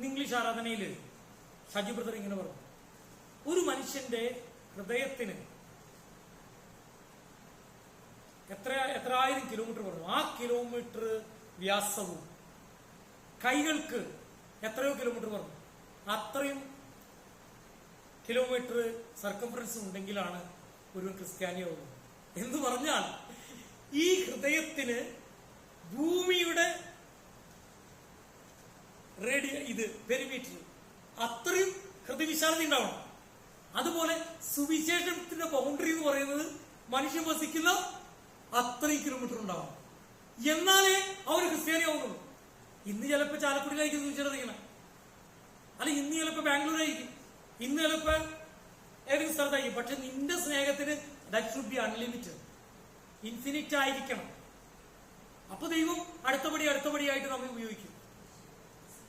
ഇംഗ്ലീഷ് ആരാധനയിൽ ഷജി ബ്രദർ ഇങ്ങനെ പറഞ്ഞു, ഒരു മനുഷ്യന്റെ ഹൃദയത്തിന് എത്രായിരം കിലോമീറ്റർ പറഞ്ഞു. ആ കിലോമീറ്റർ വ്യാസവും കൈകൾക്ക് എത്രയോ കിലോമീറ്റർ പറഞ്ഞു. അത്രയും കിലോമീറ്റർ സർക്കംഫറൻസ് ഉണ്ടെങ്കിലാണ് ഒരു ക്രിസ്ത്യാനിയാവുന്നത്. എന്ന് പറഞ്ഞാൽ ഈ ഹൃദയത്തിന് ഭൂമിയുടെ പെരിമീറ്റർ അത്രയും ഹൃദയവിശാലത ഉണ്ടാവണം. അതുപോലെ സുവിശേഷത്തിന്റെ ബൗണ്ടറി എന്ന് പറയുന്നത് മനുഷ്യൻ വസിക്കുന്ന അത്രയും കിലോമീറ്റർ ഉണ്ടാവണം. എന്നാലേ അവർ ക്രിസ്ത്യാനിയാവുന്നുള്ളൂ. ഇന്ന് ചിലപ്പോൾ ചാലക്കുടിയിലായിരിക്കും സുവിശേഷം അറിയണം, അല്ല, ഇന്ന് ചിലപ്പോ ബാംഗ്ലൂരായിരിക്കും, ഇന്ന് ചിലപ്പോ ഏതെങ്കിലും സ്ഥലത്തായിരിക്കും. പക്ഷെ നിന്റെ സ്നേഹത്തിന് that should be unlimited, infinite ആയിരിക്കണം. അപ്പൊ ദൈവം അടുത്തപടിയായിട്ട് നമ്മെ ഉപയോഗിക്കും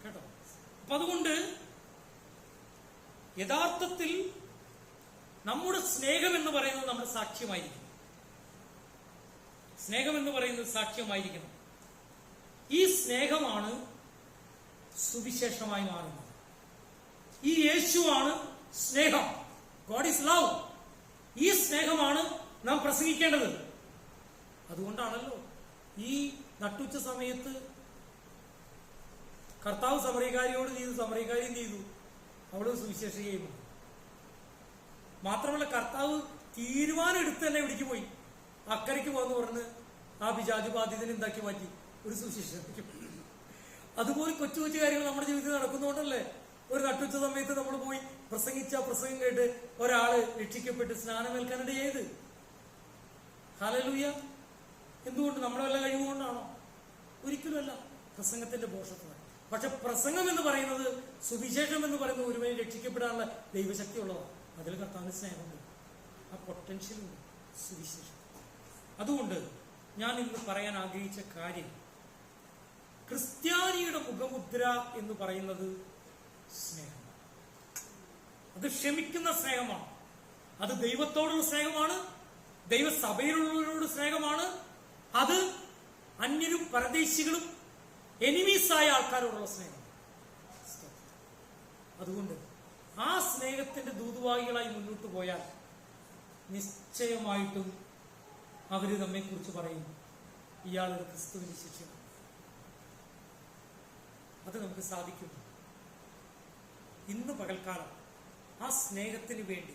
കേട്ടോ. അപ്പൊ അതുകൊണ്ട് യഥാർത്ഥത്തിൽ നമ്മുടെ സ്നേഹം എന്ന് പറയുന്നത് നമ്മുടെ സാക്ഷ്യമായിരിക്കും. സ്നേഹം എന്ന് പറയുന്നത് സാക്ഷ്യമായിരിക്കണം. ഈ സ്നേഹമാണ് സുവിശേഷമായി മാറുന്നത്. ഈ യേശുവാണ് സ്നേഹം. God is love. ഈ സ്നേഹമാണ് നാം പ്രസംഗിക്കേണ്ടത്. അതുകൊണ്ടാണല്ലോ ഈ നട്ടുച്ച സമയത്ത് കർത്താവ് സമറിയക്കാരിയോട് ചെയ്തു, സമറിയക്കാരിയും ചെയ്തു, അവള് സുവിശേഷിക്കുകയും. മാത്രമല്ല കർത്താവ് തീരുമാനം എടുത്ത് തന്നെ ഇവിടേക്ക് പോയി, അക്കരയ്ക്ക് പോകാന്ന് പറഞ്ഞ് ആ പിശാച് ബാധ്യതനെ എന്താക്കി മാറ്റി, ഒരു സുവിശേഷം. അതുപോലെ കൊച്ചു കൊച്ചു കാര്യങ്ങൾ നമ്മുടെ ജീവിതത്തിൽ നടക്കുന്നതുകൊണ്ടല്ലേ ഒരു നട്ടുച്ച സമയത്ത് നമ്മൾ പോയി പ്രസംഗിച്ച പ്രസംഗം കേട്ട് ഒരാള് രക്ഷിക്കപ്പെട്ട് സ്നാനമേൽക്കാനിടെ ചെയ്ത്. ഹല്ലേലൂയ. എന്തുകൊണ്ട്? നമ്മുടെ വല്ല കഴിവുകൊണ്ടാണോ? ഒരിക്കലുമല്ല. പ്രസംഗത്തിന്റെ പോഷത്വം. പക്ഷെ പ്രസംഗം എന്ന് പറയുന്നത്, സുവിശേഷം എന്ന് പറയുന്നത് ഒരുവനെ രക്ഷിക്കപ്പെടാനുള്ള ദൈവശക്തി ഉള്ളതാണ്. അതിൽ കർത്താവിന്റെ സ്നേഹമുണ്ട്, ആ പൊട്ടൻഷ്യലുണ്ട് സുവിശേഷം. അതുകൊണ്ട് ഞാൻ ഇന്ന് പറയാൻ ആഗ്രഹിച്ച കാര്യം, ക്രിസ്ത്യാനിയുടെ മുഖമുദ്ര എന്ന് പറയുന്നത് സ്നേഹമാണ്. അത് ക്ഷമിക്കുന്ന സ്നേഹമാണ്, അത് ദൈവത്തോടുള്ള സ്നേഹമാണ്, ദൈവസഭയിലുള്ളവരോട് സ്നേഹമാണ്, അത് അന്യരും പരദേശികളും എനിമീസായ ആൾക്കാരോടുള്ള സ്നേഹം. അതുകൊണ്ട് ആ സ്നേഹത്തിന്റെ ദൂതുവാഹികളായി മുന്നോട്ട് പോയാൽ നിശ്ചയമായിട്ടും അവര് നമ്മെ കുറിച്ച് പറയും, ഇയാളൊരു ക്രിസ്തുവിന്റെ ശിഷ്യനാണ്. അത് നമുക്ക് സാധിക്കും. ഇന്ന് പകൽക്കാലം ആ സ്നേഹത്തിന് വേണ്ടി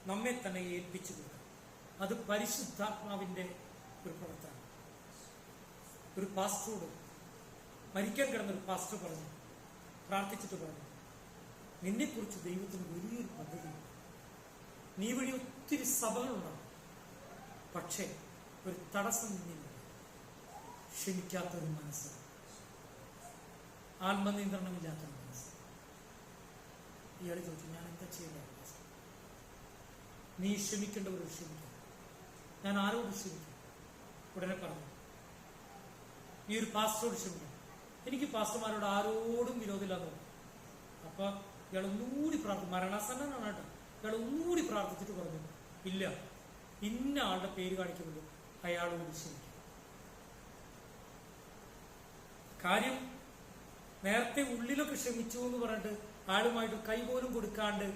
നമ്മെ തന്നെ ഏൽപ്പിച്ചു കൊടുക്കുക. അത് പരിശുദ്ധാത്മാവിന്റെ ഒരു പ്രവർത്തനം. ഒരു പാസ്റ്ററോട്, മരിക്കാൻ കിടന്നൊരു പാസ്റ്റർ പറഞ്ഞു, പ്രാർത്ഥിച്ചിട്ട് പറഞ്ഞു, നിന്നെക്കുറിച്ച് ദൈവത്തിന് വലിയൊരു പദ്ധതിയുണ്ട്. നീ വഴി ഒത്തിരി സഭകളുണ്ടാവും, പക്ഷേ ഒരു തടസ്സം നിന്നില്ല, ക്ഷമിക്കാത്തൊരു മനസ്സ്, ആത്മനിയന്ത്രണമില്ലാത്തൊരു മനസ്സ്. ഇയാൾ ചോദിച്ചു, ഞാൻ എന്താ ചെയ്യേണ്ടത്? നീ ക്ഷമിക്കേണ്ടവരോട് ക്ഷമിക്കണം. ഞാൻ ആരോട് ക്ഷമിക്കും? ഉടനെ പറഞ്ഞു, നീ ഒരു പാസ്റ്ററോട് ക്ഷമിക്കണം. എനിക്ക് പാസ്റ്റർമാരോട് ആരോടും വിരോധമില്ലാന്ന് പറഞ്ഞു. അപ്പൊ ഇയാൾ ഒന്നുകൂടി മരണാസന്നനാണ് കേട്ടോ. ഇയാൾ ഒന്നുകൂടി പ്രാർത്ഥിച്ചിട്ട് പറഞ്ഞു, ഇല്ല, ഇന്ന ആളുടെ പേര് കാണിക്കുന്നത് അയാളോട് ക്ഷമിക്കും. കാര്യം നേരത്തെ ഉള്ളിലൊക്കെ ക്ഷമിച്ചു എന്ന് പറഞ്ഞിട്ട് ആളുമായിട്ട് കൈ പോലും കൊടുക്കാണ്ട്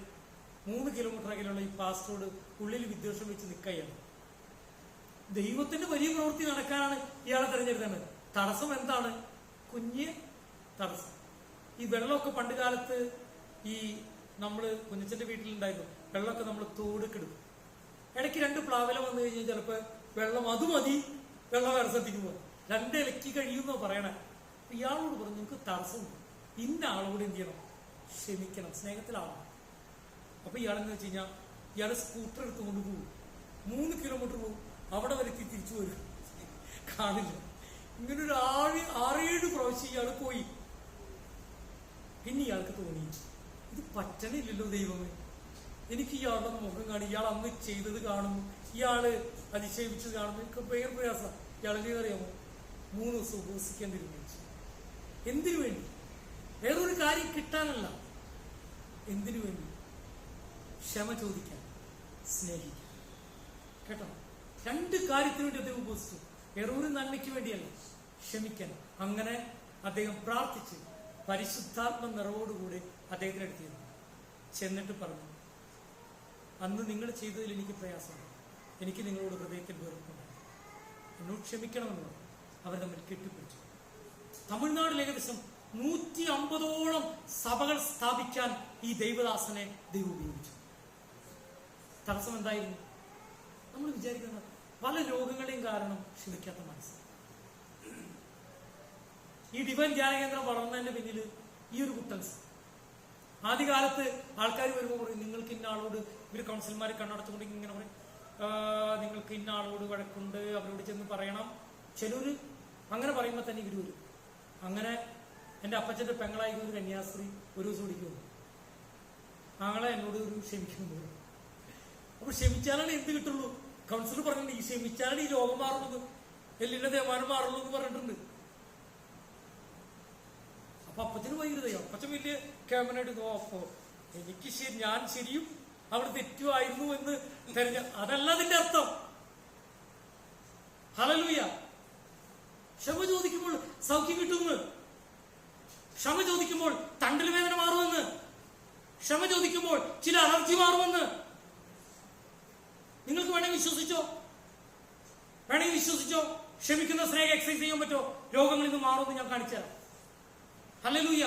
3 കിലോമീറ്റർ അകലെയുള്ള ഈ പാസ്റ്ററോട് ഉള്ളിൽ വിദ്വേഷം വെച്ച് നിൽക്കുകയാണ്. ദൈവത്തിന്റെ വലിയ പ്രവൃത്തി നടക്കാനാണ് ഇയാളെ തെരഞ്ഞെടുത്തത്. തടസ്സം എന്താണ്? കുഞ്ഞ് തടസ്സം. ഈ വെള്ളമൊക്കെ പണ്ട് കാലത്ത് ഈ നമ്മള് കുഞ്ഞച്ചന്റെ വീട്ടിലുണ്ടായിരുന്നു. വെള്ളമൊക്കെ നമ്മൾ തോടുക്കെടുക്കും. ഇടയ്ക്ക് 2 പ്ലാവില വന്നു കഴിഞ്ഞാൽ ചിലപ്പോ വെള്ളം അത് മതി, വെള്ളം വേറെ സ്ഥലത്തേക്ക് പോകും. 2 ഇലക്കി കഴിയുന്നോ പറയണേ. ഇയാളോട് പറഞ്ഞു, നിങ്ങൾക്ക് തടസ്സമുണ്ട്, ഇന്ന ആളോട് എന്ത് ചെയ്യണം? ക്ഷമിക്കണം, സ്നേഹത്തിലാവണം. അപ്പൊ ഇയാളെന്ന് വെച്ച് കഴിഞ്ഞാൽ ഇയാളെ സ്കൂട്ടർ എടുത്തുകൊണ്ട് പോകും, 3 കിലോമീറ്റർ പോകും, അവിടെ വരെ തിരിച്ചു വരും, കാണില്ല. ഇങ്ങനെ ഒരു 6-7 പ്രാവശ്യം ഇയാൾ പോയി. പിന്നെ ഇയാൾക്ക് തോന്നി, ഇത് പറ്റണില്ലല്ലോ ദൈവമേ, എനിക്ക് ഇയാളുടെ മുഖം കാണും, ഇയാൾ അന്ന് ചെയ്തത് കാണുന്നു, ഇയാള് അതിശയിപ്പിച്ചത് കാണുന്നു, എനിക്ക് ഭയങ്കര പ്രയാസം. ഇയാളെന്തെങ്കിലും അറിയാമോ? 3 ദിവസം ഉപവസിക്കാൻ തീരുമാനിച്ചു. എന്തിനു വേണ്ടി? വേറൊരു കാര്യം കിട്ടാനല്ല. എന്തിനു വേണ്ടി? ക്ഷമ ചോദിക്കാൻ, സ്നേഹിക്കാൻ. കേട്ടോ, 2 കാര്യത്തിന് വേണ്ടി അദ്ദേഹം ഉപവസിച്ചു. വേറൊരു നന്മയ്ക്ക് വേണ്ടിയല്ല, ക്ഷമിക്കാൻ. അങ്ങനെ അദ്ദേഹം പ്രാർത്ഥിച്ച് പരിശുദ്ധാത്മ നിറവോടുകൂടി അദ്ദേഹത്തിനടുത്തിരുന്നു. ചെന്നിട്ട് പറഞ്ഞു, അന്ന് നിങ്ങൾ ചെയ്തതിൽ എനിക്ക് പ്രയാസമുണ്ട്, എനിക്ക് നിങ്ങളോട് ഹൃദയത്തിൽ വെറുപ്പുണ്ട്, എന്നോട് ക്ഷമിക്കണമെന്ന് പറഞ്ഞു. അവർ തമ്മിൽ കെട്ടിപ്പിടിച്ചു. തമിഴ്നാട്ടിൽ ഏകദേശം 150ഓളം സഭകൾ സ്ഥാപിക്കാൻ ഈ ദൈവദാസനെ ദൈവം ഉപയോഗിച്ചു. തടസ്സം എന്തായിരുന്നു? നമ്മൾ വിചാരിക്കുന്നത് പല രോഗങ്ങളെയും കാരണം ക്ഷമിക്കാത്ത മനസ്സ്. ഈ ഡിവൈൻ ധ്യാന കേന്ദ്രം വളർന്നതിന്റെ പിന്നിൽ ഈ ഒരു കുട്ടൻസ്. ആദ്യകാലത്ത് ആൾക്കാർ വരുമ്പോൾ പറയും, നിങ്ങൾക്ക് ഇന്ന ആളോട്, ഇവർ കൗൺസിലർമാരെ കണ്ണടച്ചുകൊണ്ട് ഇങ്ങനെ പറയും, നിങ്ങൾക്ക് ഇന്ന ആളോട് വഴക്കുണ്ട്, അവരോട് ചെന്ന് പറയണം. ചിലര് അങ്ങനെ പറയുമ്പോൾ തന്നെ ഇവർ വരും. അങ്ങനെ എൻ്റെ അപ്പച്ചൻ്റെ പെങ്ങളായി ഒരു കന്യാസ്ത്രീ ഒരു ദിവസം വിളിക്കുന്നു, ആങ്ങളെ എന്നോട് ഒരു ക്ഷമിക്കുന്നു. അപ്പൊ ക്ഷമിച്ചാലാണ് എന്ത് കിട്ടുള്ളൂ? കൗൺസിലർ പറഞ്ഞിട്ടുണ്ട്, ഈ ക്ഷമിച്ചാലാണ് ഈ രോഗം മാറുന്നത്, എല്ലിന്റെ തേമാനം മാറുള്ളൂ എന്ന് പറഞ്ഞിട്ടുണ്ട്. അപ്പൊ അപ്പച്ചന് ഭയങ്കര അപ്പച്ചൻ വലിയ ക്യാമറയായിട്ട് അപ്പോ എനിക്ക് ഞാൻ ശരിയും അവിടെ തെറ്റുമായിരുന്നു എന്ന് അതല്ല അതിന്റെ അർത്ഥം. ഹല്ലേലൂയ. ക്ഷമ ചോദിക്കുമ്പോൾ സൗഖ്യം കിട്ടുമെന്ന്, ക്ഷമ ചോദിക്കുമ്പോൾ തണ്ടൽ വേദന മാറുമെന്ന്, ക്ഷമ ചോദിക്കുമ്പോൾ ചില അലർജി മാറുമെന്ന് നിങ്ങൾക്ക് വേണമെങ്കിൽ വിശ്വസിച്ചോ, വേണമെങ്കിൽ വിശ്വസിച്ചോ. ക്ഷമിക്കുന്ന സ്നേഹം എക്സസൈസ് ചെയ്യാൻ പറ്റോ? രോഗങ്ങളിൽ നിന്ന് മാറുമെന്ന് ഞാൻ കാണിച്ചു തരാം. ഹല്ലേലൂയ.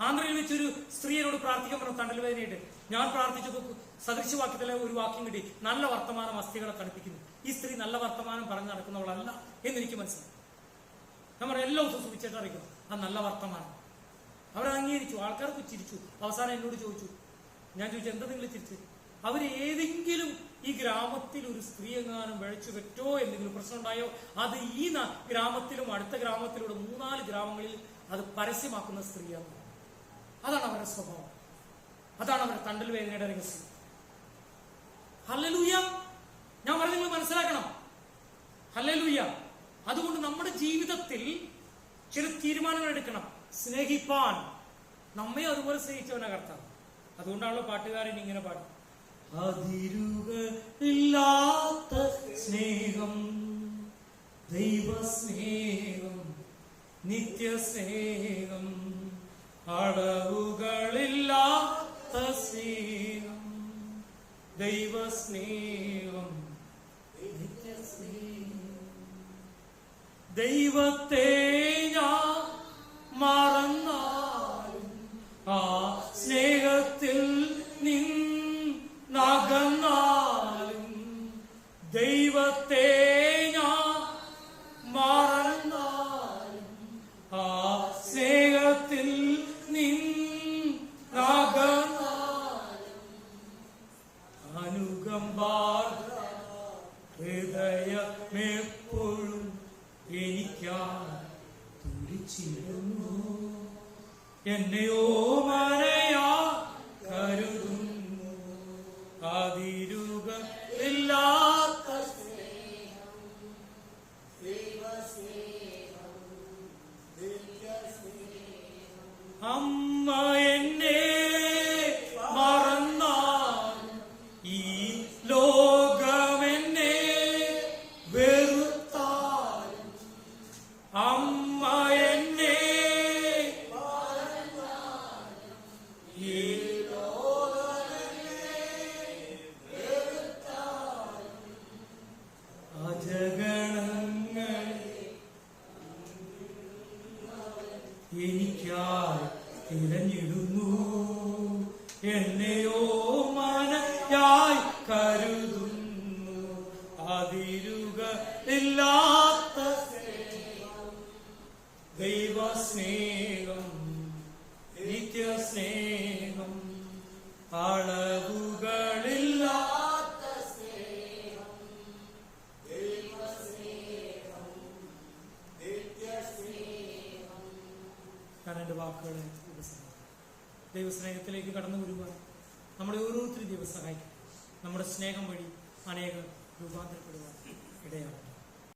ആന്ധ്രയിൽ വെച്ചൊരു സ്ത്രീയോട് പ്രാർത്ഥിക്കാൻ പറഞ്ഞു തണ്ടൽ വേദനയായിട്ട്. ഞാൻ പ്രാർത്ഥിച്ചപ്പോൾ സദൃശവാക്യത്തിലെ ഒരു വാക്യം കിട്ടി, നല്ല വർത്തമാനം അസ്ഥികളെ തണുപ്പിക്കുന്നു. ഈ സ്ത്രീ നല്ല വർത്തമാനം പറഞ്ഞു നടക്കുന്നവളല്ല എന്നെനിക്ക് മനസ്സിലായി. നമ്മൾ എല്ലാ ദിവസവും സുവിശേഷം അറിയിക്കണം, ആ നല്ല വർത്തമാനം. അവർ അംഗീകരിച്ചു, ആൾക്കാർക്ക് ചിരിച്ചു. അവസാനം എന്നോട് ചോദിച്ചു, ഞാൻ ചോദിച്ചു എന്താ നിങ്ങൾ ചിരിച്ചു? അവർ ഏതെങ്കിലും ഈ ഗ്രാമത്തിൽ ഒരു സ്ത്രീ എങ്ങാനും വിഴച്ചു പറ്റോ, എന്തെങ്കിലും പ്രശ്നം ഉണ്ടായോ, അത് ഈ ഗ്രാമത്തിലും അടുത്ത ഗ്രാമത്തിലൂടെ 3-4 ഗ്രാമങ്ങളിൽ അത് പരസ്യമാക്കുന്ന സ്ത്രീയാണ്. അതാണ് അവരുടെ സ്വഭാവം, അതാണ് അവരുടെ തണ്ടൽ വേദനയുടെ രഹസ്യം. ഹല്ലേലൂയ. ഞാൻ പറഞ്ഞ നിങ്ങൾ മനസ്സിലാക്കണം. ഹല്ലേലൂയ. അതുകൊണ്ട് നമ്മുടെ ജീവിതത്തിൽ ചില തീരുമാനങ്ങൾ എടുക്കണം. സ്നേഹിപ്പാൻ നമ്മെ അതുപോലെ സ്നേഹിച്ചവനാ കർത്താവ്. അതുകൊണ്ടാണല്ലോ പാട്ടുകാരൻ ഇങ്ങനെ പാടും, അതിരുകളില്ലാത്ത സ്നേഹം, ദൈവസ്നേഹം, നിത്യസ്നേഹം, അളവുകളില്ലാത്ത സ്നേഹം, ദൈവസ്നേഹം, നിത്യസ്നേഹം. ദൈവത്തെ ഞാൻ മറന്നാലും ആ സ്നേഹത്തിൽ നിന്നകന്നാലും, ദൈവത്തെ ഞാൻ മറന്നാലും ആ സ്നേഹത്തിൽ നിന്നകന്നാലും, അനുകമ്പാർദ്ര ഹൃദയമെപ്പോഴും എനിക്കായി തുടിച്ചിടുന്നു, എന്നെയോ മറയാ കരുതുന്നു, അതിരുകളില്ലാത്ത സ്നേഹം, ദൈവസ്നേഹം, നിത്യസ്നേഹം. അമ്മ എന്നെ മറന്നാലും ഈ ലോകമെന്നെ വെറുത്താലും, അമ്മ എന്നെ ഈ അജഗണങ്ങളെ എനിക്കായി തിരഞ്ഞിടുന്നു, എന്നെയോ മനയായി കരുതുന്നു, അതിരുകളില്ലാത്ത സ്നേഹം, ദൈവസ്നേഹം, നിത്യസ്നേഹം, അളവുകളില്ലാത്ത സ്നേഹം, ദൈവസ്നേഹം, നിത്യസ്നേഹം. ഞാൻ എൻ്റെ വാക്കുകളെ ദൈവസ്നേഹത്തിലേക്ക് കടന്നു വരുവാൻ നമ്മുടെ ഓരോരുത്തരും ദൈവം സഹായിക്കും. നമ്മുടെ സ്നേഹം വഴി അനേകം രൂപാന്തരപ്പെടുവാൻ ഇടയാണ്.